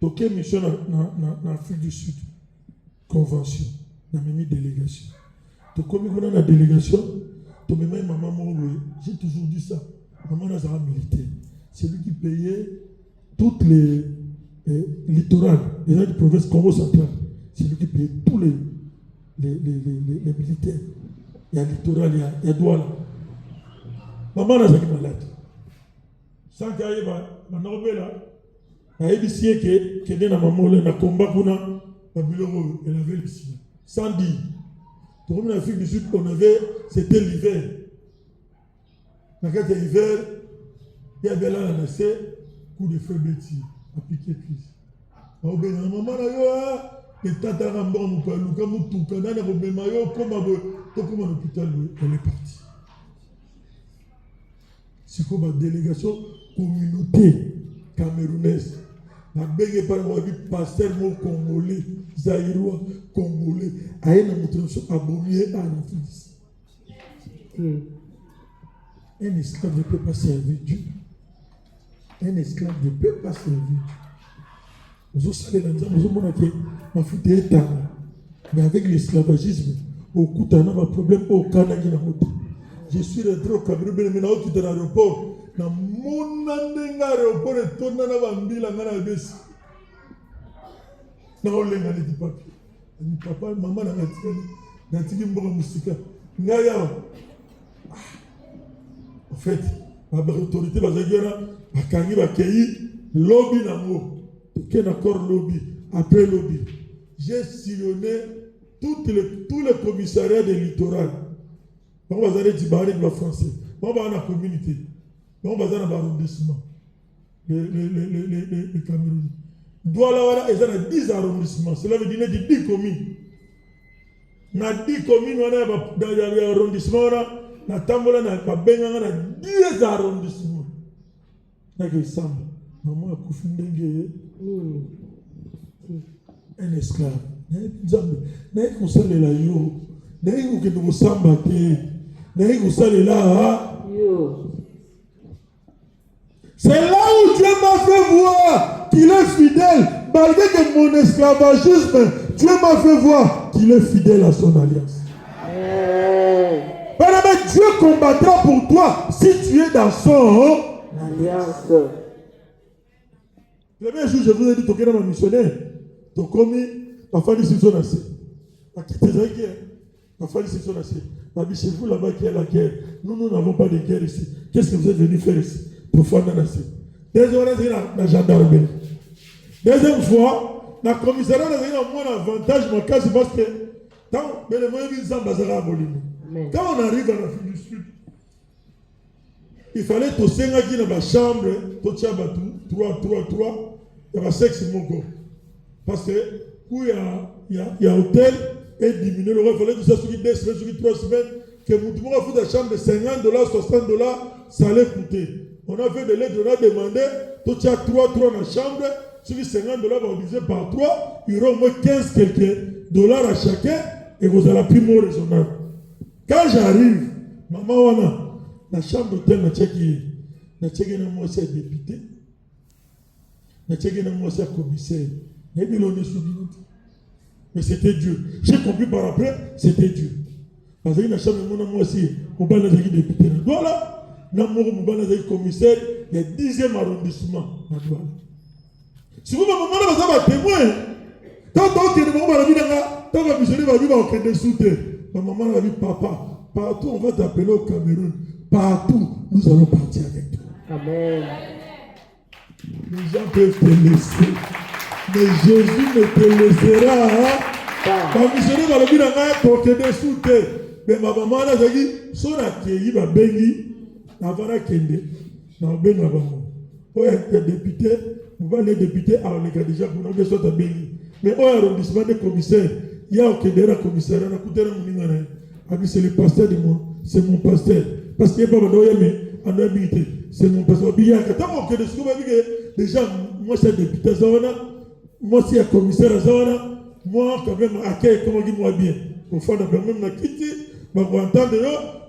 Toké mission en Afrique du Sud. Convention. Dans mes délégations. Toké dans la délégation. Toké maman Mouroué. J'ai toujours dit ça. Maman Nazara militaire. C'est lui qui payait toutes les littorales. Les gens de province Congo central. C'est lui qui payait tous les militaires. Il y a littoral, il y a douane. Maman Nazara malade. Sans qu'il y ait un là. Aïbisier qui est dans maman, le combat pour nous, elle avait le sida. Sans dire. Tout le monde en Afrique du Sud, c'était l'hiver. Dans l'hiver, il y avait là un essai, coup de feu bêtis, à piquer crise. Maman, et tata Rambon, nous parlons, comme nous tout, quand on a un maillot, comme à l'hôpital, elle est partie. C'est comme une délégation communauté camerounaise. La belle par exemple, pasteur congolais, zaïrois, congolais, a une monstration abonnée à l'enfance. Un esclave ne peut pas servir Dieu. Un esclave ne peut pas servir Dieu. Vous savez, mais avec l'esclavagisme, au coup d'un problème au Canada. Je suis rentré au Cameroun, mais maintenant tu es dans l'aéroport. Dans mon aéroport, et tourne dans la ville, dans la baisse. Dans le lenga de papier. Papa, maman, dans la tigre, Ngaya. En fait, l'autorité va dire Bakangi va cueillir lobby d'amour. Quel accord lobby après lobby. J'ai sillonné tous les commissariats des littorales. On va aller dire barrer le français. On va dans la communauté. On va dans l'arrondissement. Les Camerounais. Douala, ils ont 10 arrondissements. Cela veut dire 10 communes. Dans 10 communes, on a dans l'arrondissement. Na tambola na kabenga na 10 arrondissements. Na ke samba. Maman a kufi ndenge. Un esclave. Nzambe. Na kusale la yo. Na ke no samba te. Na kusale la yo. C'est là où Dieu m'a fait voir qu'il est fidèle. Malgré que mon esclavagisme, Dieu m'a fait voir qu'il est fidèle à son alliance. Dieu combattra pour toi si tu es dans son alliance. Le premier jour, je vous ai dit, tu es dans ma missionnaire. Tu as commis, tu as fait des sessions assez. Tu as quitté la guerre. Tu as fait des sessions assez. Tu as dit, chez vous là-bas qui est la guerre. Nous n'avons pas de guerre ici. Qu'est-ce que vous êtes venu faire ici? Pour faire dans la cité. Deuxième fois, la gendarmerie. Deuxième fois, la commissariat a moins d'avantage, parce que tant que les moyens sont basés à Bolivie. Quand on arrive en Afrique du Sud, il fallait que tu aies dans la chambre, tu as 3, il y a 6 mots. Parce que où il y a hôtel et diminuer le roi, il fallait que ça soit 2 semaines, 3 semaines, que tout le monde a fait la chambre de $50, $60, ça allait coûter. On a fait des lettres, on a demandé, tu as 3 dans la chambre, sur les $50 va diviser par 3, il y aura au moins 15 quelques dollars à chacun, et vous allez plus moins raisonnable. Quand j'arrive, maman, la chambre d'hôtel, na tchèque na moi c'est député, na tchèque na moi c'est commissaire, mais c'était Dieu. J'ai compris par après, c'était Dieu. Parce que la chambre de moi aussi, on va être député. Voilà, na moi on va être commissaire, le 10e arrondissement. Si vous m'avez un témoin, quand on est dans la vie, quand on va être sous-terre. Ma maman a dit, papa, partout on va t'appeler au Cameroun. Partout, nous allons partir avec toi. Amen. Les gens peuvent te laisser. Mais Jésus ne te laissera. Quand missionnaire va le dire, pour te sous terre. Mais ma maman a dit, si on a accueilli ma bengi, avant la kende, on bengi ma maman. Pour être député, on va les députés à l'école déjà pour nous soit à bengi. Mais au arrondissement des commissaires, il y a un commissaire, c'est le pasteur de moi, c'est mon pasteur. Parce qu'il n'y a pas de habilité, c'est mon pasteur. Déjà, moi c'est député, moi c'est un commissaire, moi quand même, accueille, comment dis-moi bien. Au fond, on même la quitter, on va entendre,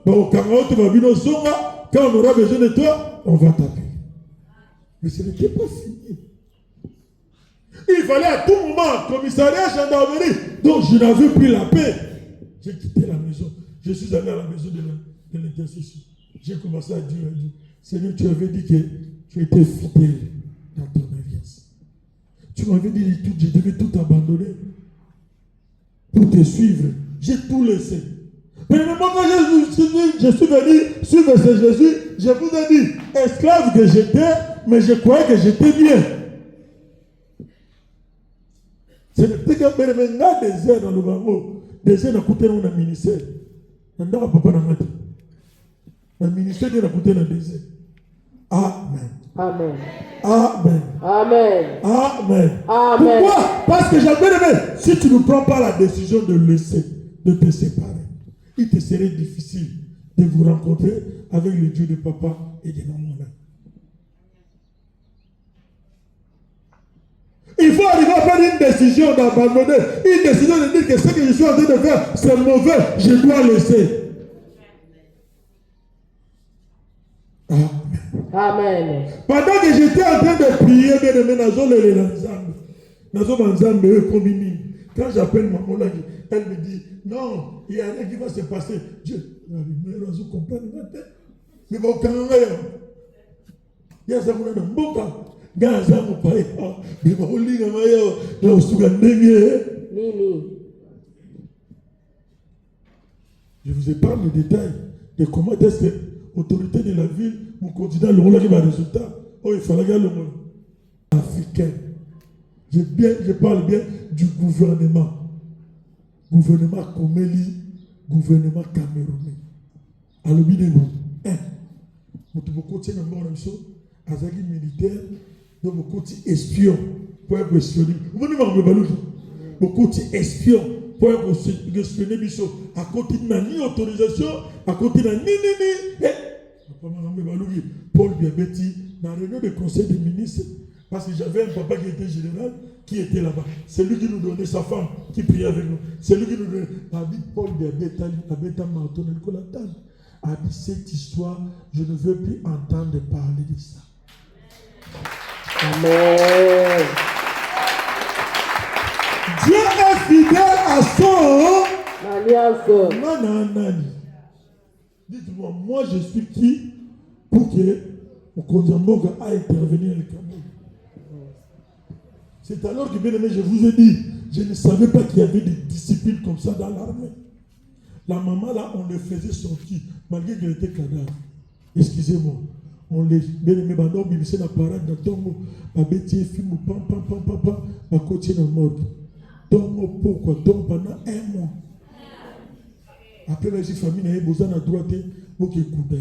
quand on aura besoin de toi, on va taper. Mais ce n'était pas fini. Il fallait à tout moment, commissariat, gendarmerie. Donc je n'avais plus la paix. J'ai quitté la maison. Je suis allé à la maison de l'intercession. J'ai commencé à dire, Seigneur, tu avais dit que tu étais fidèle dans ton alliance. Tu m'avais dit que je devais tout abandonner pour te suivre. J'ai tout laissé. Mais moi, quand je suis venu suivre ce Jésus, je vous ai dit, esclave que j'étais, mais je croyais que j'étais bien. Ce n'était qu'un désert dans le bango. Désert n'a coûté un ministère. Nandaka papa n'a pas dit. Le ministère n'a coûté un désert. Amen. Amen. Amen. Amen. Amen. Amen. Pourquoi? Parce que j'ai bien aimé. Si tu ne prends pas la décision de laisser, de te séparer, il te serait difficile de vous rencontrer avec le Dieu de papa et de maman. Il faut arriver à faire une décision d'abandonner, une décision de dire que ce que je suis en train de faire, c'est mauvais, je dois laisser. Amen. Amen. Pendant que j'étais en train de prier, bien aimé, quand j'appelle maman, elle me dit, non, il y a rien qui va se passer. Dieu, mais bon, quand même, il y a ça qui est je vous épargne le détail de comment est-ce que l'autorité de la ville, mon candidat, le rôle qui va résultat. Oh, il fallait gagner le monde africain. Je parle bien du gouvernement. Gouvernement Comélie, gouvernement camerounais. Alors, bien, Azaki militaire, donc beaucoup d'espions pour être espionné. Vous venez voir beaucoup d'espions pour être espionné. À côté de ni autorisation, à côté de ni. Paul Biabetti, dans la réunion du conseil des ministres, parce que j'avais un papa qui était général, qui était là-bas. C'est lui qui nous donnait sa femme, qui priait avec nous. C'est lui qui nous donnait. Paul Biabetti, a dit cette histoire, je ne veux plus entendre parler de ça. Amen. Dieu est fidèle à son alliance. Dites-moi, moi je suis qui pour que Mokonzamboga a intervenu dans le Cameroun? C'est alors que, bien aimé, je vous ai dit, je ne savais pas qu'il y avait des disciplines comme ça dans l'armée. La maman là, on le faisait sortir, malgré qu'elle était cadavre. Excusez-moi. On les bien aimé, on bibissait la parade dans ton mot. Ma bêtise, film, pam, ma côté dans mort. Ton mot, pourquoi? Donc pendant un mois. Après, la famille n'a pas besoin de droite pour qu'il écoute.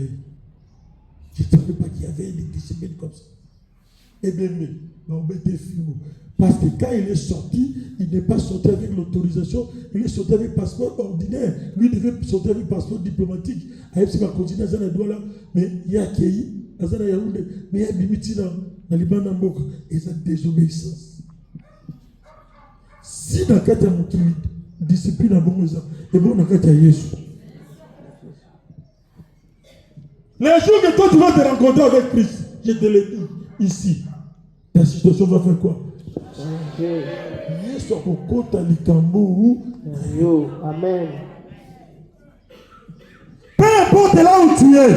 Je ne savais pas qu'il y avait des disciplines comme ça. Et bien, on bêtise, film. Parce que quand il est sorti, il n'est pas sorti avec l'autorisation, il est sorti avec passeport ordinaire. Lui devait sortir avec passeport diplomatique. Mais il y a accueilli, mais il y a limité dans le Liban et sa désobéissance. Si dans le cas de la discipline, et bon, dans le cas de Jésus. Les jours que toi tu vas te rencontrer avec Christ, je te l'ai dit ici, ta situation va faire quoi? Amen. Peu importe là où tu es,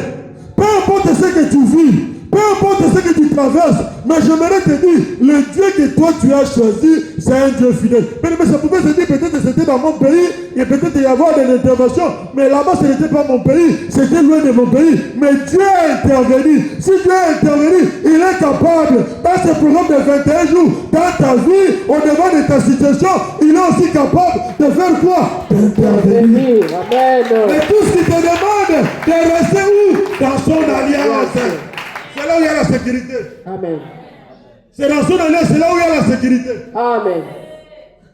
peu importe ce que tu vis, peu importe ce que tu traverses, mais j'aimerais te dire, le Dieu que toi tu as choisi, c'est un Dieu fidèle. Mais ça pouvait se dire peut-être que c'était dans mon pays, et peut-être y avoir des interventions, mais là-bas ce n'était pas mon pays, c'était loin de mon pays. Mais Dieu a intervenu. Si Dieu a intervenu, il est capable, dans ce programme de 21 jours, dans ta vie, au devant de ta situation, il est aussi capable de faire quoi? D'intervenir. Amen. Mais tout ce qui te demande de rester où? Dans son alliance. C'est là où il y a la sécurité. Amen. C'est dans son alliance, c'est là où il y a la sécurité. Amen.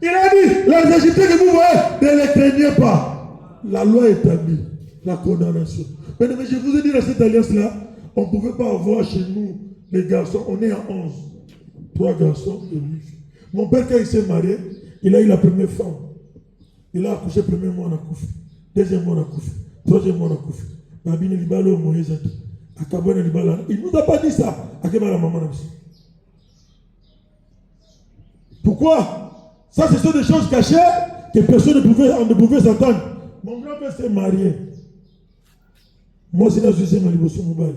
Il a dit, les Égyptiens que vous voyez, ne les craignez pas. La loi établit la condamnation. Mais je vous ai dit dans cette alliance-là, on ne pouvait pas avoir chez nous les garçons. On est à 11. 3 garçons et 8 filles. Mon père, quand il s'est marié, il a eu la première femme. Il a accouché le premier mois en accouché. Deuxième mois en accouché. Troisième mois en accouché. Il ne nous a pas dit ça. Pourquoi? Ça, ce sont des choses cachées que personne ne pouvait s'entendre. Mon grand-père s'est marié. Moi, c'est la deuxième animation mobile.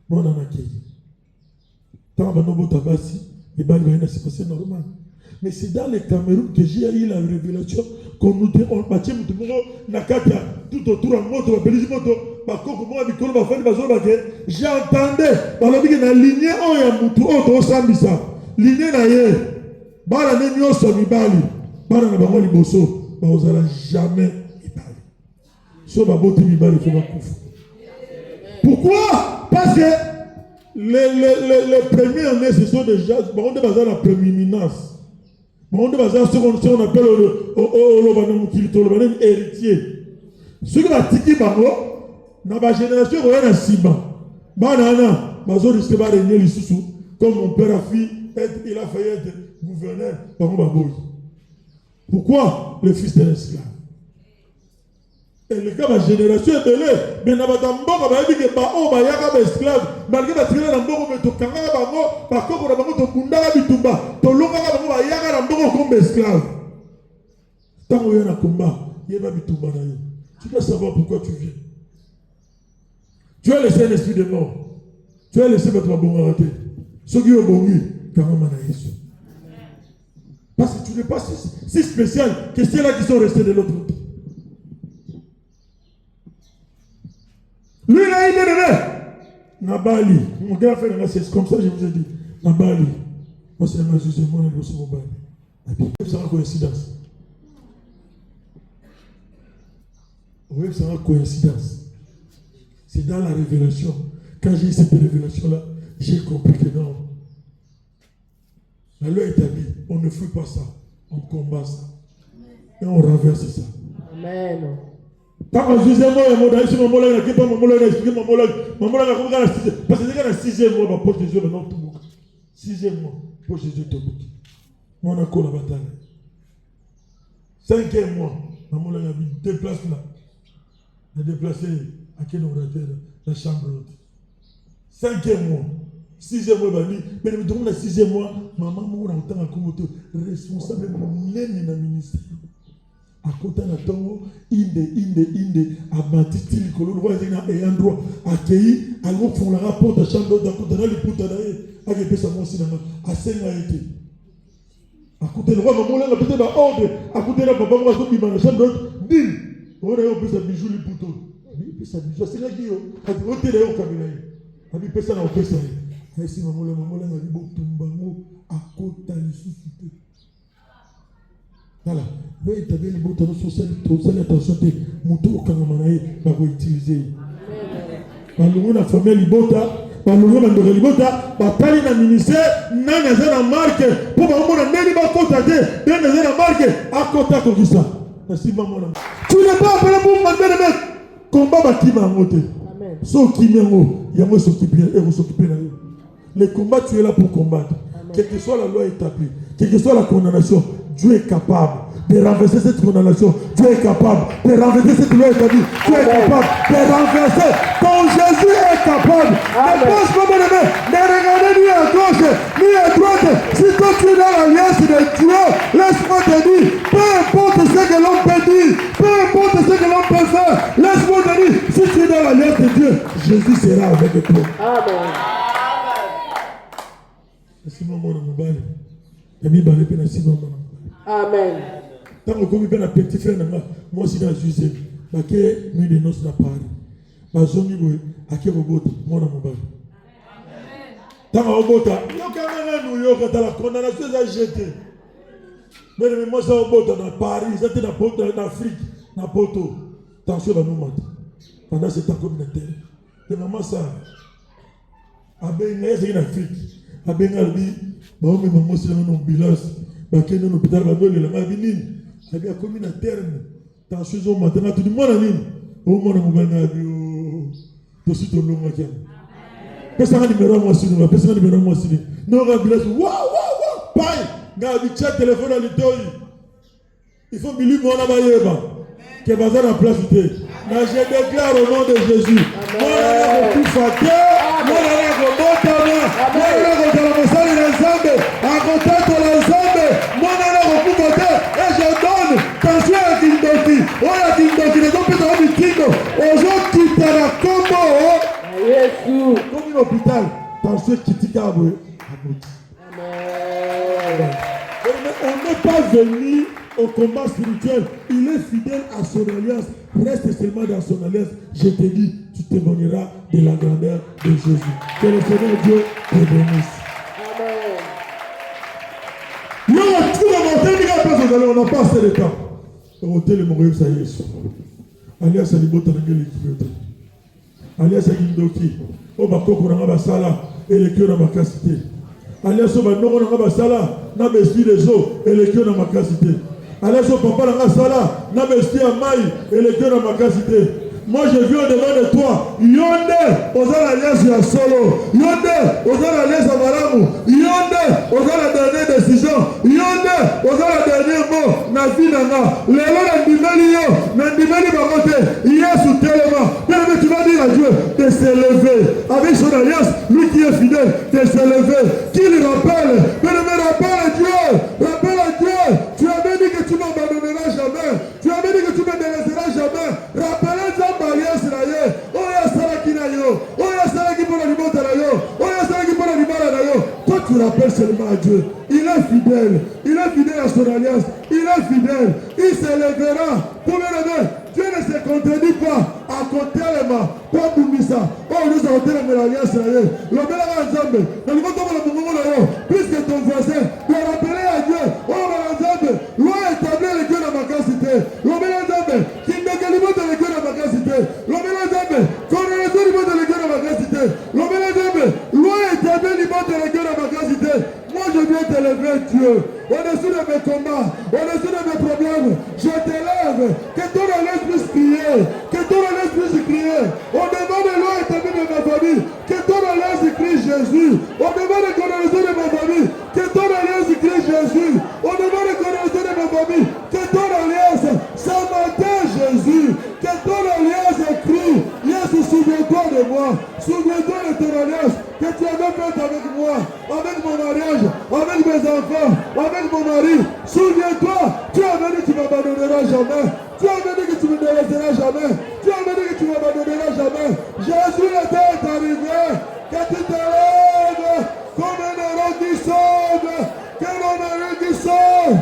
Moi, on en a accueilli. Tant que nous tabassi, les balles c'est passé normal. Mais c'est dans le Cameroun que j'ai eu la révélation qu'on nous dit, on bâtit tout autour en moto, j'entendais, dans la lignée, on y a moutou, on doit s'ambisa. Lignée n'a rien. bana ne nyonso mibali bana na bango liboso bazala jamais mibali so baboti mibali faut bakufa. Pourquoi? Parce que les premiers nés ce sont déjà bango de bazala la prééminence. Bango de bazala ce qu'on appelle le héritier. Ceux qui batiki bango na ba génération ko na simba bana na bazo risque ba régner lisusu comme mon père a fait il a failli être gouverneur bango baboyi. Pourquoi? Le fils d'un esclave. Et le gars ma génération est belé mais na ba tamboko ba yebi ke ba o ba yaka ba esclave malgré ba tirela na mboko me to kanga bango ba koko na bango to bundaka bitumba to longa bango ba yaka na mboko comme esclave. Tango yana komba yeba bitumba na yo. Tu dois savoir pourquoi tu viens. Tu as laissé un esprit de mort. Tu as laissé votre bon arrêté. Ceux qui ont bon parce que tu n'es pas si spécial que ceux-là qui sont restés de l'autre côté. Lui, là, il est aimé. Nabali. Mon gars fait c'est comme ça, je vous ai dit. Nabali. Moi, c'est un jugement, c'est mon bali. C'est une coïncidence. Oui, c'est une coïncidence. C'est dans la révélation. Quand j'ai eu cette révélation-là, j'ai compris que non. La loi est établie. On ne fuit pas ça. On combat ça. Et on renverse ça. Amen. Quand on disait moi, il y a mon mola, il y a pas mon mola, il y a mon mola, parce que c'est quand le 6e mois, pour Jésus, maintenant tout le monde. 6e mois, pour Jésus, tout le monde. Moi, on a encore la bataille. 5e mois, mon mola, il y a 2 places là. Il a déplacé à quel orateur la chambre. 5e mois, 6e mois, mais le 6e mois, maman m'a autant à responsable de mon ministère. À côté de la tombe, inde, à Matiti, le colon, et un droit, accueilli, à l'autre fond, la rapport de la chambre, à côté de la Lipoutanae, à Gépé Samonsi, à Sengaïté. À côté de la roi, maman, là, peut-être à ordre, à côté de la papa, moi, je suis dans la chambre, bim, on a eu un bijou, les boutons. C'est là qui est au côté de la caméra. Abi pesa na opesa ye. Esi mamola na libo tumbango akota lisusu. Voilà. Mais établir les boutons social, trop attention te muto kangama na ye ba ko utiliser. Balungu na famille libota, balungu na ndoko libota, ba tali na ministère na za na marque pour ba mona ndeni ba kota te, na za na marque akota ko kisa. Merci mamola. Tu n'es pas appelé pour m'amener mec. Combat batima ngote. Ceux qui m'ont s'occuper et vous s'occuper. Les combats, tu es là pour combattre. Quelle que soit la loi établie, quelle que soit la condamnation, Dieu est capable de renverser cette condamnation. Dieu est capable de renverser cette loi établie. Dieu est capable de renverser. Ton Jésus est capable. Ne pense pas, mon ami, ne regardez ni à gauche ni à droite. Si toi tu es dans l'alliance de Dieu, laisse-moi te dire, peu importe ce que l'on peut dire, peu importe ce que l'on peut faire, laisse-moi te dire, si tu es dans l'alliance de Dieu, Jésus sera avec toi. Amen. Amen. Tant que vous avez un petit frère, moi aussi dans le juge, je vais nuit de noces à Paris. Je vais à qui robot, moi dans mon bail. Tant que robot, il y a New York, la condamnation est jetée. Mais moi, je suis dans Paris, j'étais dans l'Afrique, dans Porto. Attention à nous matin. Pendant ce temps communautaire. Et maman, ça. À Benga, c'est en Afrique. À Benga, lui, maman, c'est dans nos villages. Baké nous hôpital bandole la mabini abi akomi na terme tension zo matana tout mona nini o mona mobanga bio to sito longa kia pesa ngani numéro moi sini pesa ngani numéro moi sini no rabila wa pai ngabi chat téléphone à l'itoi il faut bilu mona bayeba que bazar en place te na je déclare au nom de Jésus moi tout faté moi la ko botama moi la ko la mosali na Nzambe a contact la Nzambe moi na ko kubote et je donne tension à Kindoki oya Kindoki ne doit pas être Kindo aujourd'hui tu la combo Yesu comme l'hôpital tension kitika abwe amen. On n'est pas venu au combat spirituel. Il est fidèle à son alliance. Reste seulement dans son alliance. Je te dis, tu témoigneras de la grandeur de Jésus. Que le Seigneur Dieu te bénisse. Amen. on n'a pas assez de temps. Hôtel Montréal, ça y est. Alias Alibota Nangeli Kyoto. Alias Agindoki. Obako Kuranga Basala et le cœur dans ma capacité. Alias Obanoko Nanga Basala, n'a besti les eaux et le cœur dans ma capacité. Alias Papa Nanga Sala, n'a besti à maille et le cœur dans ma capacité. Moi je viens devant de toi. Yonde, osala l'alliance ya solo. Yonde, osala l'alliance à Malamu. Yonde, osala la dernière décision. Yonde, osala la dernier mot. Na vie nanga. Lelo na ndimeli yo. Na ndimeli bakote. Yesu tellement. Mais tu vas dire à Dieu de s'élever. Avec son alliance, lui qui est fidèle, de s'élever. Qu'il rappelle. Mais rappelle à Dieu. Rappelle à Dieu. Tu avais dit que tu m'abandonneras jamais. Tu avais dit que tu me délaisseras jamais. Rappelle-toi. Toi tu rappelles seulement à Dieu. Il est fidèle. Il est fidèle à son alliance. Il est fidèle. Il s'élèvera. Dieu ne se contredit pas. À côté de moi. Pas pour ça. Oh, nous avons tellement l'alliance. Puisque ton voisin doit rappeler à Dieu. Oh, loi établir les dieux dans ma capacité. Qui ne limite les dieux dans ma capacité. Loi établir les dieux dans ma capacité. Moi je viens t'élever Dieu. Au-dessus de mes combats, au-dessus de mes problèmes, je t'élève. Que ton alliance puisse crier. Que ton alliance puisse crier. Au-devant de loi établie de ma famille. Que ton alliance crie Jésus. Au-devant de condamnation de ma famille. Que ton alliance crie Jésus. Au-devant de condamnation de ma famille. Que ton alliance, ce matin Jésus. Que ton alliance crie. Jésus, souviens-toi de moi. Souviens-toi de ton alliance. Que tu avais fait avec moi. Avec mon mariage. Avec mes enfants. Avec mon mari. Souviens-toi. Tu avais dit que tu ne m'abandonneras jamais. Tu avais dit que tu ne me délaisseras jamais. Tu avais dit que tu ne m'abandonneras jamais. Jésus le temps est arrivé. Que tu te lèves comme un héros qui sauve. Quel héros qui sauve.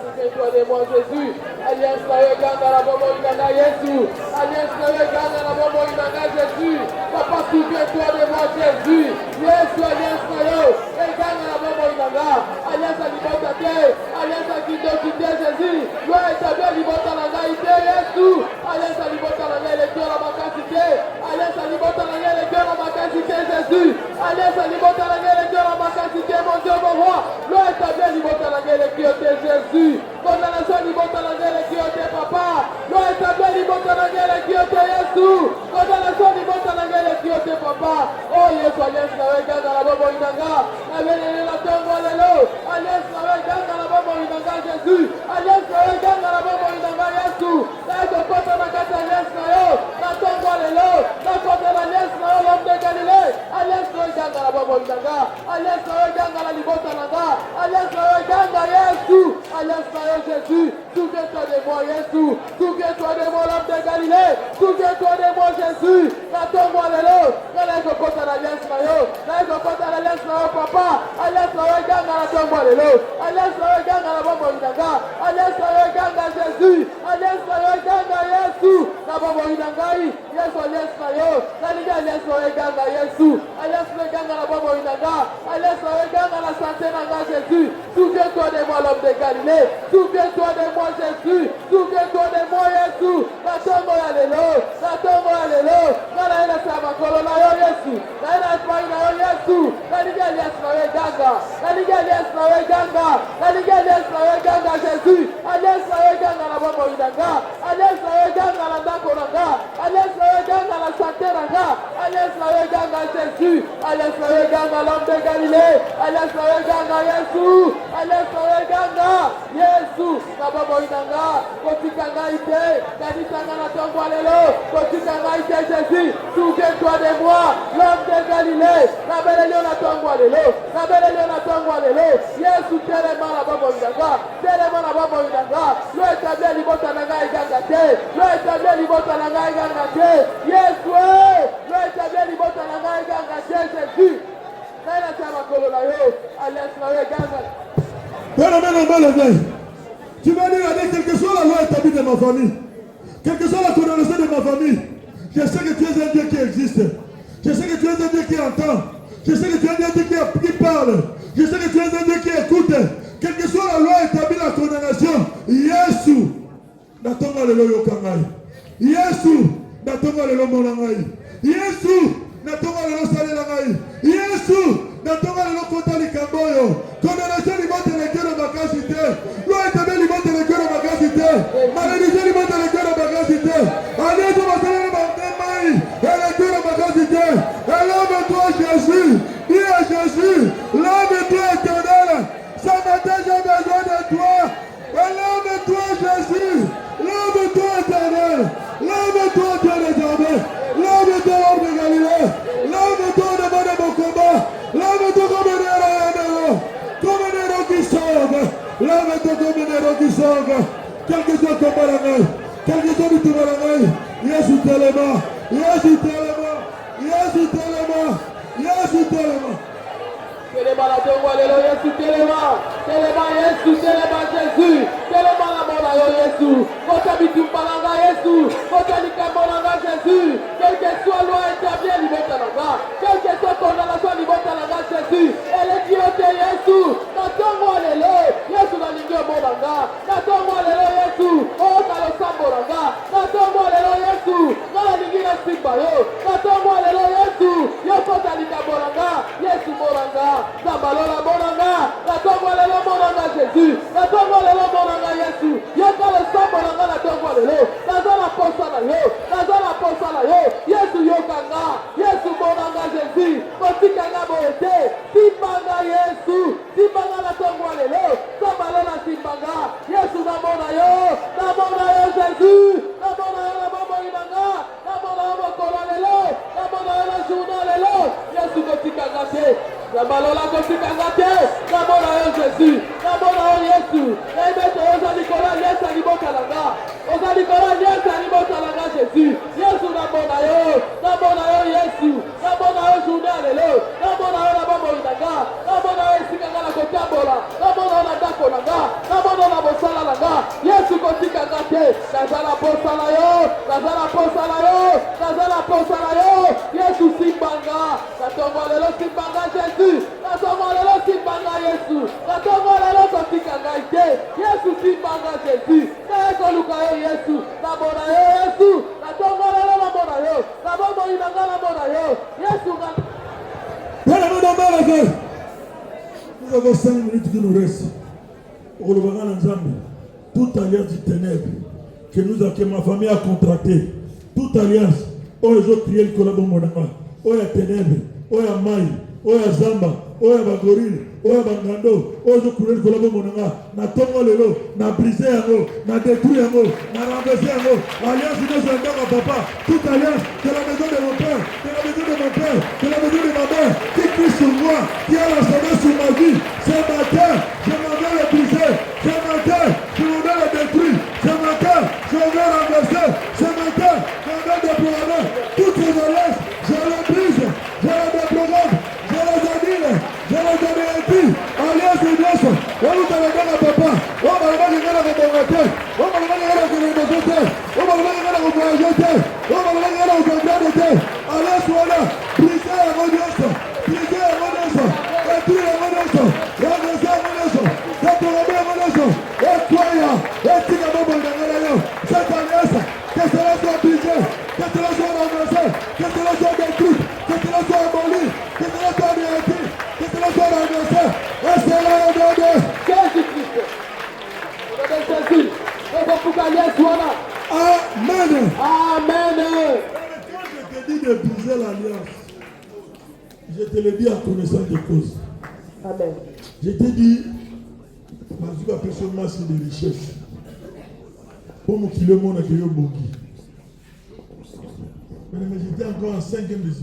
Souviens-toi de moi, Jésus. Alliance Nareganga la Bobo Inanga Jésus. Alliance Nareganga la Bobo Inanga Jésus. Papa, souviens-toi de moi, Jésus. Yesu, Alliance Nareganga la Bobo Inanga. Alliance Alibota Te. Alliance Akidoki Te, Jésus. Loi établie Alibota Nanga Ite, Yesu. Alliance Alibota Nanga électeur à ma capacité. Alliance Alibota Nanga électeur à ma capacité, Jésus. Alliance Alibota Nanga électeur à ma capacité, mon Dieu, mon roi. Loi établie Alibota Nanga électeur de Jésus. Condamnation Alibota Nanga électeur de Papa. Loi établie Alibota Nanga électeur de Jésus. Condamnation Alibota Nanga électeur de Papa. Oh Yesu, Alliance Nareganga la Bobo Inanga. Avenez la tombe, alléluia. Alliance Nareganga la Bobo Inanga Jésus. Alliance Nareganga la Bobo Inanga Yesu. La côté de la Alliance Nayo. La tombe, alléluia. La côté de l'Alliance Nayo, l'homme de Galilée. Alliance Nareganga la Bobo Inanga. Alliance Nareganga la Libota Nanga. Alliance Nareganga Yesu. Alliance Nayo Jésus. Souviens-toi de moi Yesu. Souviens-toi de moi l'homme de Galilée. Souviens-toi de moi Jésus. La tombe, alléluia. La côté de l'Alliance Nayo. La côté de l'Alliance Nayo Papa. Alliance Nareganga la tombe, alléluia. Alliance Nareganga la Bobo Inanga. Alliance Nareganga Jésus. Alliance Nareganga Yesu. La Bobo Inanga. Yesu Alliance Nayo. La Ligue Alliance Nareganga Yesu. Alliance Nareganga la Bobo Inanga. Alliance Nareganga la santé Nanga Jésus. Souviens-toi de moi l'homme de Galilée. Souviens-toi de moi Jésus. Souviens-toi de moi Yesu. La tombe, alléluia. La tombe, alléluia. La Ligue Samakolo Nayo Yesu. La Ligue Espagne Nayo Yesu. La Ligue Alliance Nareganga. La Ligue Alliance Nareganga. La Ligue Alliance Nareganga Jésus. Alliance Nareganga la Bobo Inanga. Alliance Nareganga la Ndako Nanga. Alliance Nareganga la santé Nanga. Alliance Nareganga Jésus. Alliance Nareganga l'homme de Galilée. Alliance Nareganga Yesu. Alliance Nareganga Yesu. La Bobo Inanga. Kotikanga ite. Kaditanga na tombo alléluia. Kotikanga ite Jésus. Souviens-toi de moi. L'homme de Galilée. La belle lion na tombo alléluia. La belle lion na tombo alléluia. Yesu tellement la Bobo Inanga. Tellement la Bobo Inanga. Loi établie Libota Nanga Iganga te. Loi établie Libota Nanga Iganga te. Yesu. Loi établie Libota Nanga Iganga te Jésus. Nana Sama Kolola yo. Alliance Nareganga. Tu vas dire, quelle que soit la loi établie de ma famille, quelle que soit la condamnation de ma famille, je sais que tu es un Dieu qui existe. Je sais que tu es un Dieu qui entend. Je sais que tu es un Dieu qui parle. Je sais que tu es un Dieu qui écoute. Quelle que soit la loi établie la condamnation, Yesu, natonga lelo yokangai. Yesu, natonga lelo monangai. Yesu, natonga lelo salela. Yesu, natonga lelo kota likamboyo. Condamnation libote le cœur de ma capacité. Loi établie libote le cœur de ma capacité. Malédiction libote le cœur de ma capacité. Allez, tu vas saler ma main. Et le cœur de ma capacité. Et lève-toi Jésus. Dis à Jésus, lève-toi éternel. Ce matin, j'ai besoin de toi. Et lève-toi Jésus. Lève-toi éternel. Lève-toi Dieu des armées. Lève-toi l'homme de Galilée. Lève-toi devant de mon combat. Lève-toi comme un héros. Comme un héros qui sauve. Lève-toi comme un héros qui sauve. Quel que soit le combat la main. Quel que soit le tour la main. Yesu tellement. Yesu tellement. Yesu tellement. Yesu tellement. Telema la tongo lelo Yesu telema. Telema Yesu, telema Jésus. Telema la mona yo Yesu. Kota bitumpalanga Yesu. Kota likambolanga Jésus. Quel que soit loi établie libotalanga. Quel que soit condamnation libotalanga Jésus. Elle est diote Yesu. Na tongo lelo Yesu na lingio monanga. Na tongo lelo Yesu. O kalo sambolanga. Na tongo lelo Yesu. Na lingina simba yo. Na tongo lelo Yesu. Yo kota likambolanga. Yesu monanga. Zambalola monanga. Na tongo lelo monanga Jésus. Na tongo lelo monanga Yesu. Yo kalo sambolanga na tongo lelo. Na zala posa na yo. Na zala posa na yo. Yesu yo kanga. Yesu monanga Jésus. Kotikanga boete. Simbanga Yesu. Simbanga na tongo lelo. Zambalola simbanga. Yesu na mona yo. Na mona yo Jésus. Na mona yo na mama inanga. Na mona yo mokolo lelo. Na mona yo na journal lelo. Yesu kotikanga te. Zambalola kotikanga te. Na mona yo Jésus. Na mona yo Yesu. Na ibeto oza likola Yesu alibokalanga. Oza likola Yesu alibokalanga Jésus. Yesu na mona yo. Na mona yo Yesu. Na mona yo journal lelo. Na mona yo na mama inanga. Na mona yo esikanga na kotambola. Na mona yo na ndako nanga. Na mona yo na mosala nanga. Yesu kotikanga te. Nazala posa na yo. Nazala posa na yo. Nazala posa na yo. Yesu simbanga. Natongo lelo simbanga Jésus. Natongo lelo simbanga Yesu. Natongo lelo kotikanga te. Yesu simbanga Jésus. Na ekoluka yo Yesu. Na mona yo Yesu. Natongo lelo na mona yo. Na mama inanga na mona yo. Yesu nga. Nous avons 5 minutes qui nous restent. Pour le voir ensemble, toute alliance du ténèbre que ma famille a contracté, toute alliance, les autres crié le collabore monama, les ténèbres, les mailles, les zamba, les bagoril, les bangando, les autres crié le collabore monama, na tongo lelo, na brisé yango, na détruit yango, na renversé yango, alliance de nos enfants, papa, toute alliance de la maison de mon père, de la maison de mon père, de la maison de ma mère, qui crie sur moi, qui a la semence sur ma vie, ce matin, je m'en vais le briser, ce matin, je m'en vais le détruire, ce matin, je m'en vais renverser, ce matin, je m'en vais déployer, toutes ces alliances, je les brise, je les déprogramme, je les annule, je les anéantis, alliance de Dieu, on nous a donné à papa, on va le mettre dans la communauté, on va le mettre dans la communauté, on va le mettre dans la communauté, on va le mettre dans la communauté, alliance voilà, brisez la religion, brisez la religion, et tout la religion, renverser la religion, détourner la religion, et croyant, et tigamo bondangayo, cette alliance, que cela soit brisé, que cela soit renversé, que cela soit détruit, que cela soit aboli, que cela soit anéanti, que cela soit renversé, et c'est là le nom de Jésus-Christ. Au nom de Jésus. On va pour l'alliance voilà. Amen. Amen. Quand je te dis de briser l'alliance, je te le dis en connaissance de cause. Amen. Je te dis, ma vie va personnellement c'est des richesses. Pour mon kilo, mon accueil au Bogi. Mais j'étais encore en 5e des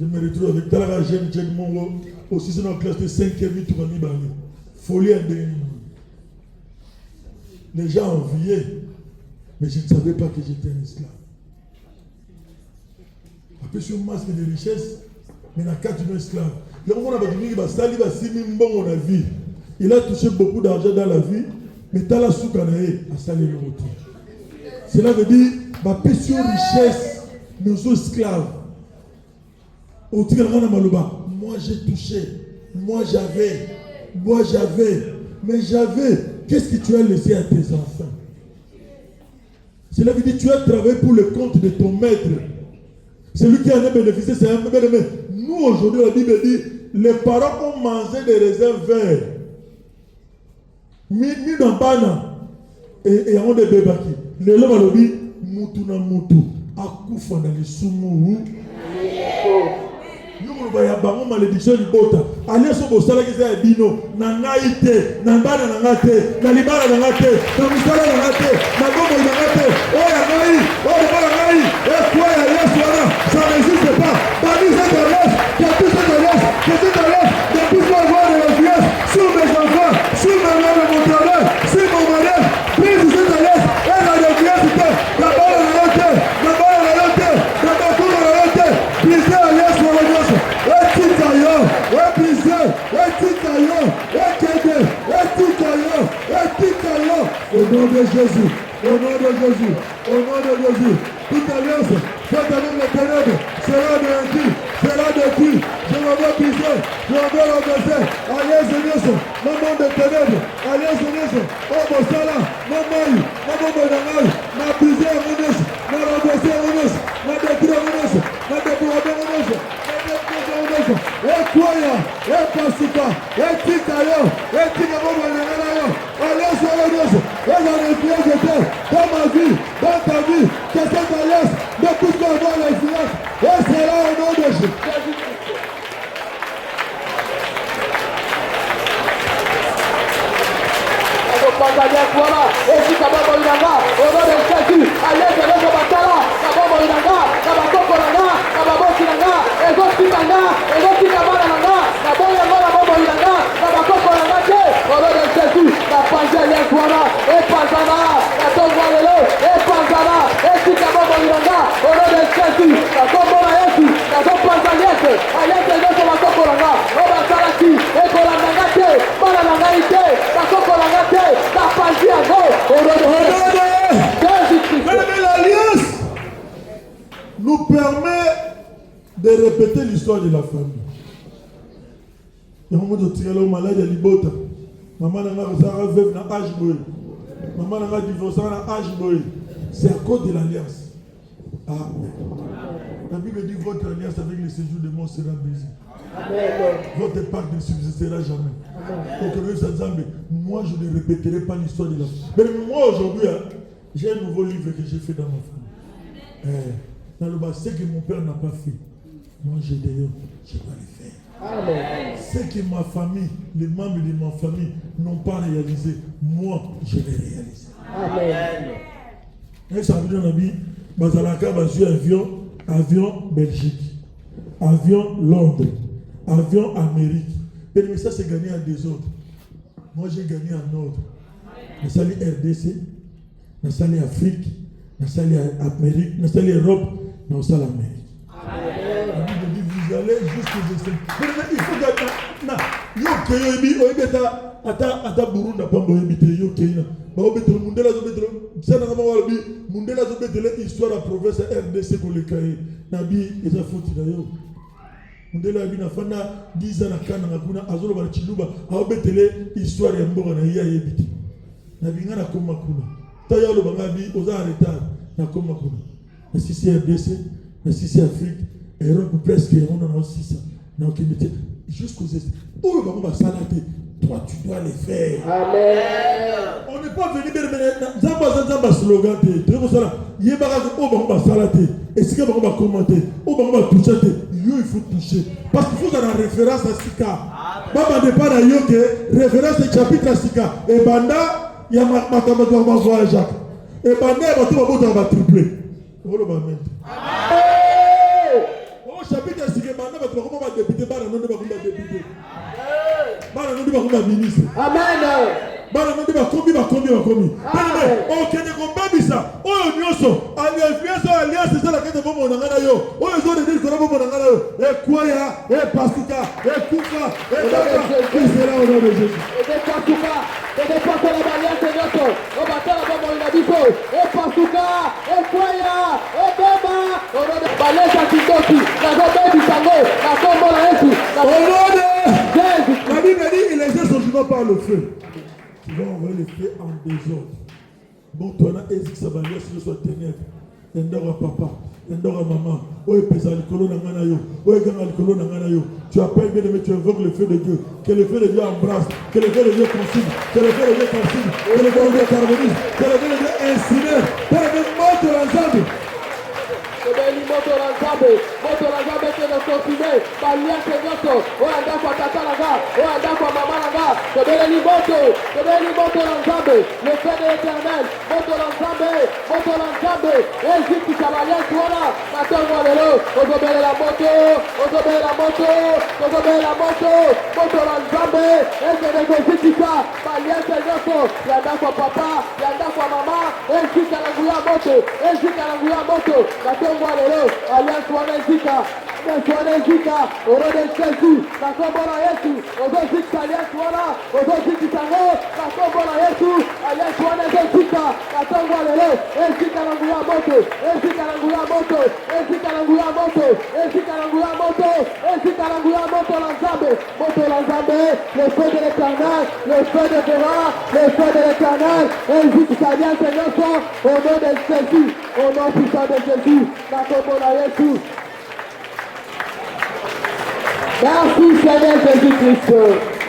je me retrouve avec Talaga Jen Mongo, aussi c'est dans la classe de 5e, tout le monde. Folie indéniable. Les gens enviaient, mais je ne savais pas que j'étais un esclave. Après, sur un masque de richesse, mais dans 4 esclaves. Il a touché beaucoup d'argent dans la vie, mais dans la soukanae, a salé le retour. Cela veut dire, ma passion richesse, nos esclaves. Moi j'ai touché, moi j'avais. Moi j'avais, qu'est-ce que tu as laissé à tes enfants? Cela veut dire que tu as travaillé pour le compte de ton maître. Celui qui en a bénéficié, c'est un bébé. Nous aujourd'hui, la Bible dit, les parents ont mangé des raisins verts. Mis dans bana. Et on des bébés qui. Le lèvres a dit, mutu na mutu. Akufa dans les soumou. Nous avons bango malédiction libota. Allez sur vos salaires qui sont bino. Nangaïte, nambana nangate, nalibara nangate, namisala nangate, nagomo nangate. Oh ya ngai, oh ya ngai. Et quoi ya Yesu ana? Ça n'existe pas. Bani c'est de l'os, depuis c'est de l'os, depuis moi voir de la vieillesse sur mes enfants, sur mes mères, mon travail, sur mon mariage. Prise c'est de l'os. Et la vieillesse, la balle nangate, la balle nangate, la balle nangate. Prise à Yesu ana. Au nom de Jésus, au nom de Jésus, au nom de Jésus, toute alliance faite avec les ténèbres sera détruite, sera détruite. Je m'envoie briser, je m'envoie renverser. Alliance Yesu, non monde de ténèbres, alliance Yesu, oh mon sala, non moi, non mon dangal, ma briser à mon Yesu, ma renverser à mon Yesu, ma détruire à mon Yesu, ma détruire à mon Yesu. Ekwaya, epasuka, etikayo, etikabo yo. Alliance Yesu, elle a refusé dans ma vie, dans ta vie, que cette alliance ne puisse pas avoir l'influence. Et c'est là au nom de Jésus. Pangalia Kwara, Esi Kababo Inanga, Oro de Jésus, Alliance Yesu Batala, Kababo Inanga, Kabako Nanga, Kababo Sinanga, Ego Sinanga, Ego Sinabana Nanga, Kaboya Mara Bobo Inanga, Kabako Nanga, Oro de Jésus, la Pangalia Kwara, Epazana, Katongo Lelo, Epazana, Esi Kababo Inanga, Oro de Jésus, Kakombo Yesu, Kakombo Pangalia, Alliance Yesu Bakoko Nanga, Oba Salati, Eko Nanga, Bana Nanga Ite, Bakoko Nanga, la partie à gauche, au nom de Jésus-Christ. L'alliance nous permet de répéter l'histoire de la famille. Il y a un moment de tirer le malade de l'ibota. Maman n'a pas veuve dans l'âge boy. Maman n'a pas divorcé dans l'âge boy. C'est à cause de l'alliance. Amen. La Bible dit votre alliance avec le séjour de mort sera brisée. Votre pacte ne subsistera jamais. Moi, je ne répéterai pas l'histoire de la famille. Mais moi, aujourd'hui, j'ai un nouveau livre que j'ai fait dans ma famille. Dans le bas, ce que mon père n'a pas fait, moi, je vais le faire. Amen. Ce que ma famille, les membres de ma famille n'ont pas réalisé, moi, je vais réaliser. Amen. Et ça veut dire, on a dit, Bazalaka va jouer avion Belgique, avion Londres, avion Amérique. Mais ça, c'est gagné à des autres. Moi, j'ai gagné en ordre. Je salue RDC, je salue Afrique, je salue Amérique, je salue Europe, je salue Amérique. Vous allez jusqu'aux États-Unis. Il faut Mundela bina fana 10 ans na kana ngakuna azolo ba chiluba awbetele histoire ya mboka na iya yebiti na binga na koma kuna tayalo bangabi oza retard na koma kuna na sisi RDC na sisi Afrique Europe presque on en a 600 na okimiti jusqu'aux États où ba ba salate toi tu dois le faire. Amen. On n'est pas venu zamba slogan te ko sala yebaka ko ba salate et si ka ba commenter o ba toucher il faut toucher. Parce qu'il faut avoir référence à Sika. Baba ne pas que référence au chapitre à Sika. Et Banda, il y a ma voix Jacques. Et Banda, il va tripler. Amen. Au chapitre à Sika, Banda va député, Banda non va député. Banda non va ministre. Amen. Bana no diba komi. O kene ko babisa. O nyoso, alliance c'est la kete bomo na ngana yo. O zo de dire ko bomo na ngana yo. E kwaya, e pasuka, e kufa, e daka. C'est là au nom de Jésus. E pasuka, e pasuka la alliance nyoso. O batala bomo ina biso. E pasuka, e kwaya, e baba. O nom de balesa kitoki. Na go baby sango, na kombo na Yesu. Au nom de Jésus. La Bible dit il exerce le feu. Tu vas envoyer le feu en désordre. Bon, toi, là, est-ce que ça va aller sur le ténèbres? Endora papa, endora maman, oye pesa l'icolo n'angana yo, oye ganga l'icolo n'angana yo. Tu appelles bien aimé, tu invoques le feu de Dieu. Que le feu de Dieu embrasse, que le feu de Dieu consigne, que le feu de Dieu consigne, que le feu de Dieu carbonise, que le feu de Dieu incinère, que le feu de monte l'ensemble. Tobeli moto la nzambe tena consumé baliance nyonso oyo anda kwa tata na nga oyo anda kwa mama na nga tobeleli moto la nzambe le feu de l'éternel moto la nzambe ezikisa baliance wana na ntongo ya lelo ozobelela moto la nzambe ekende kozikisa baliance nyonso yanda kwa papa yanda kwa mama ezika na nguya moto na ntongo ya lelo alliance wana ezika orode Jésus na kombo na Yesu ozozikisa alliance wana ozozikisa ngo na kombo na Yesu alliance wana ezozika na ntongo ya lelo ezika na nguya moto la nzambe le feu de l'éternel le feu de l'éternel ezikisa alliance nyonso au nom de Jésus au nom puissant de Jésus na kombo na Yesu. Merci Seigneur Jésus-Christ.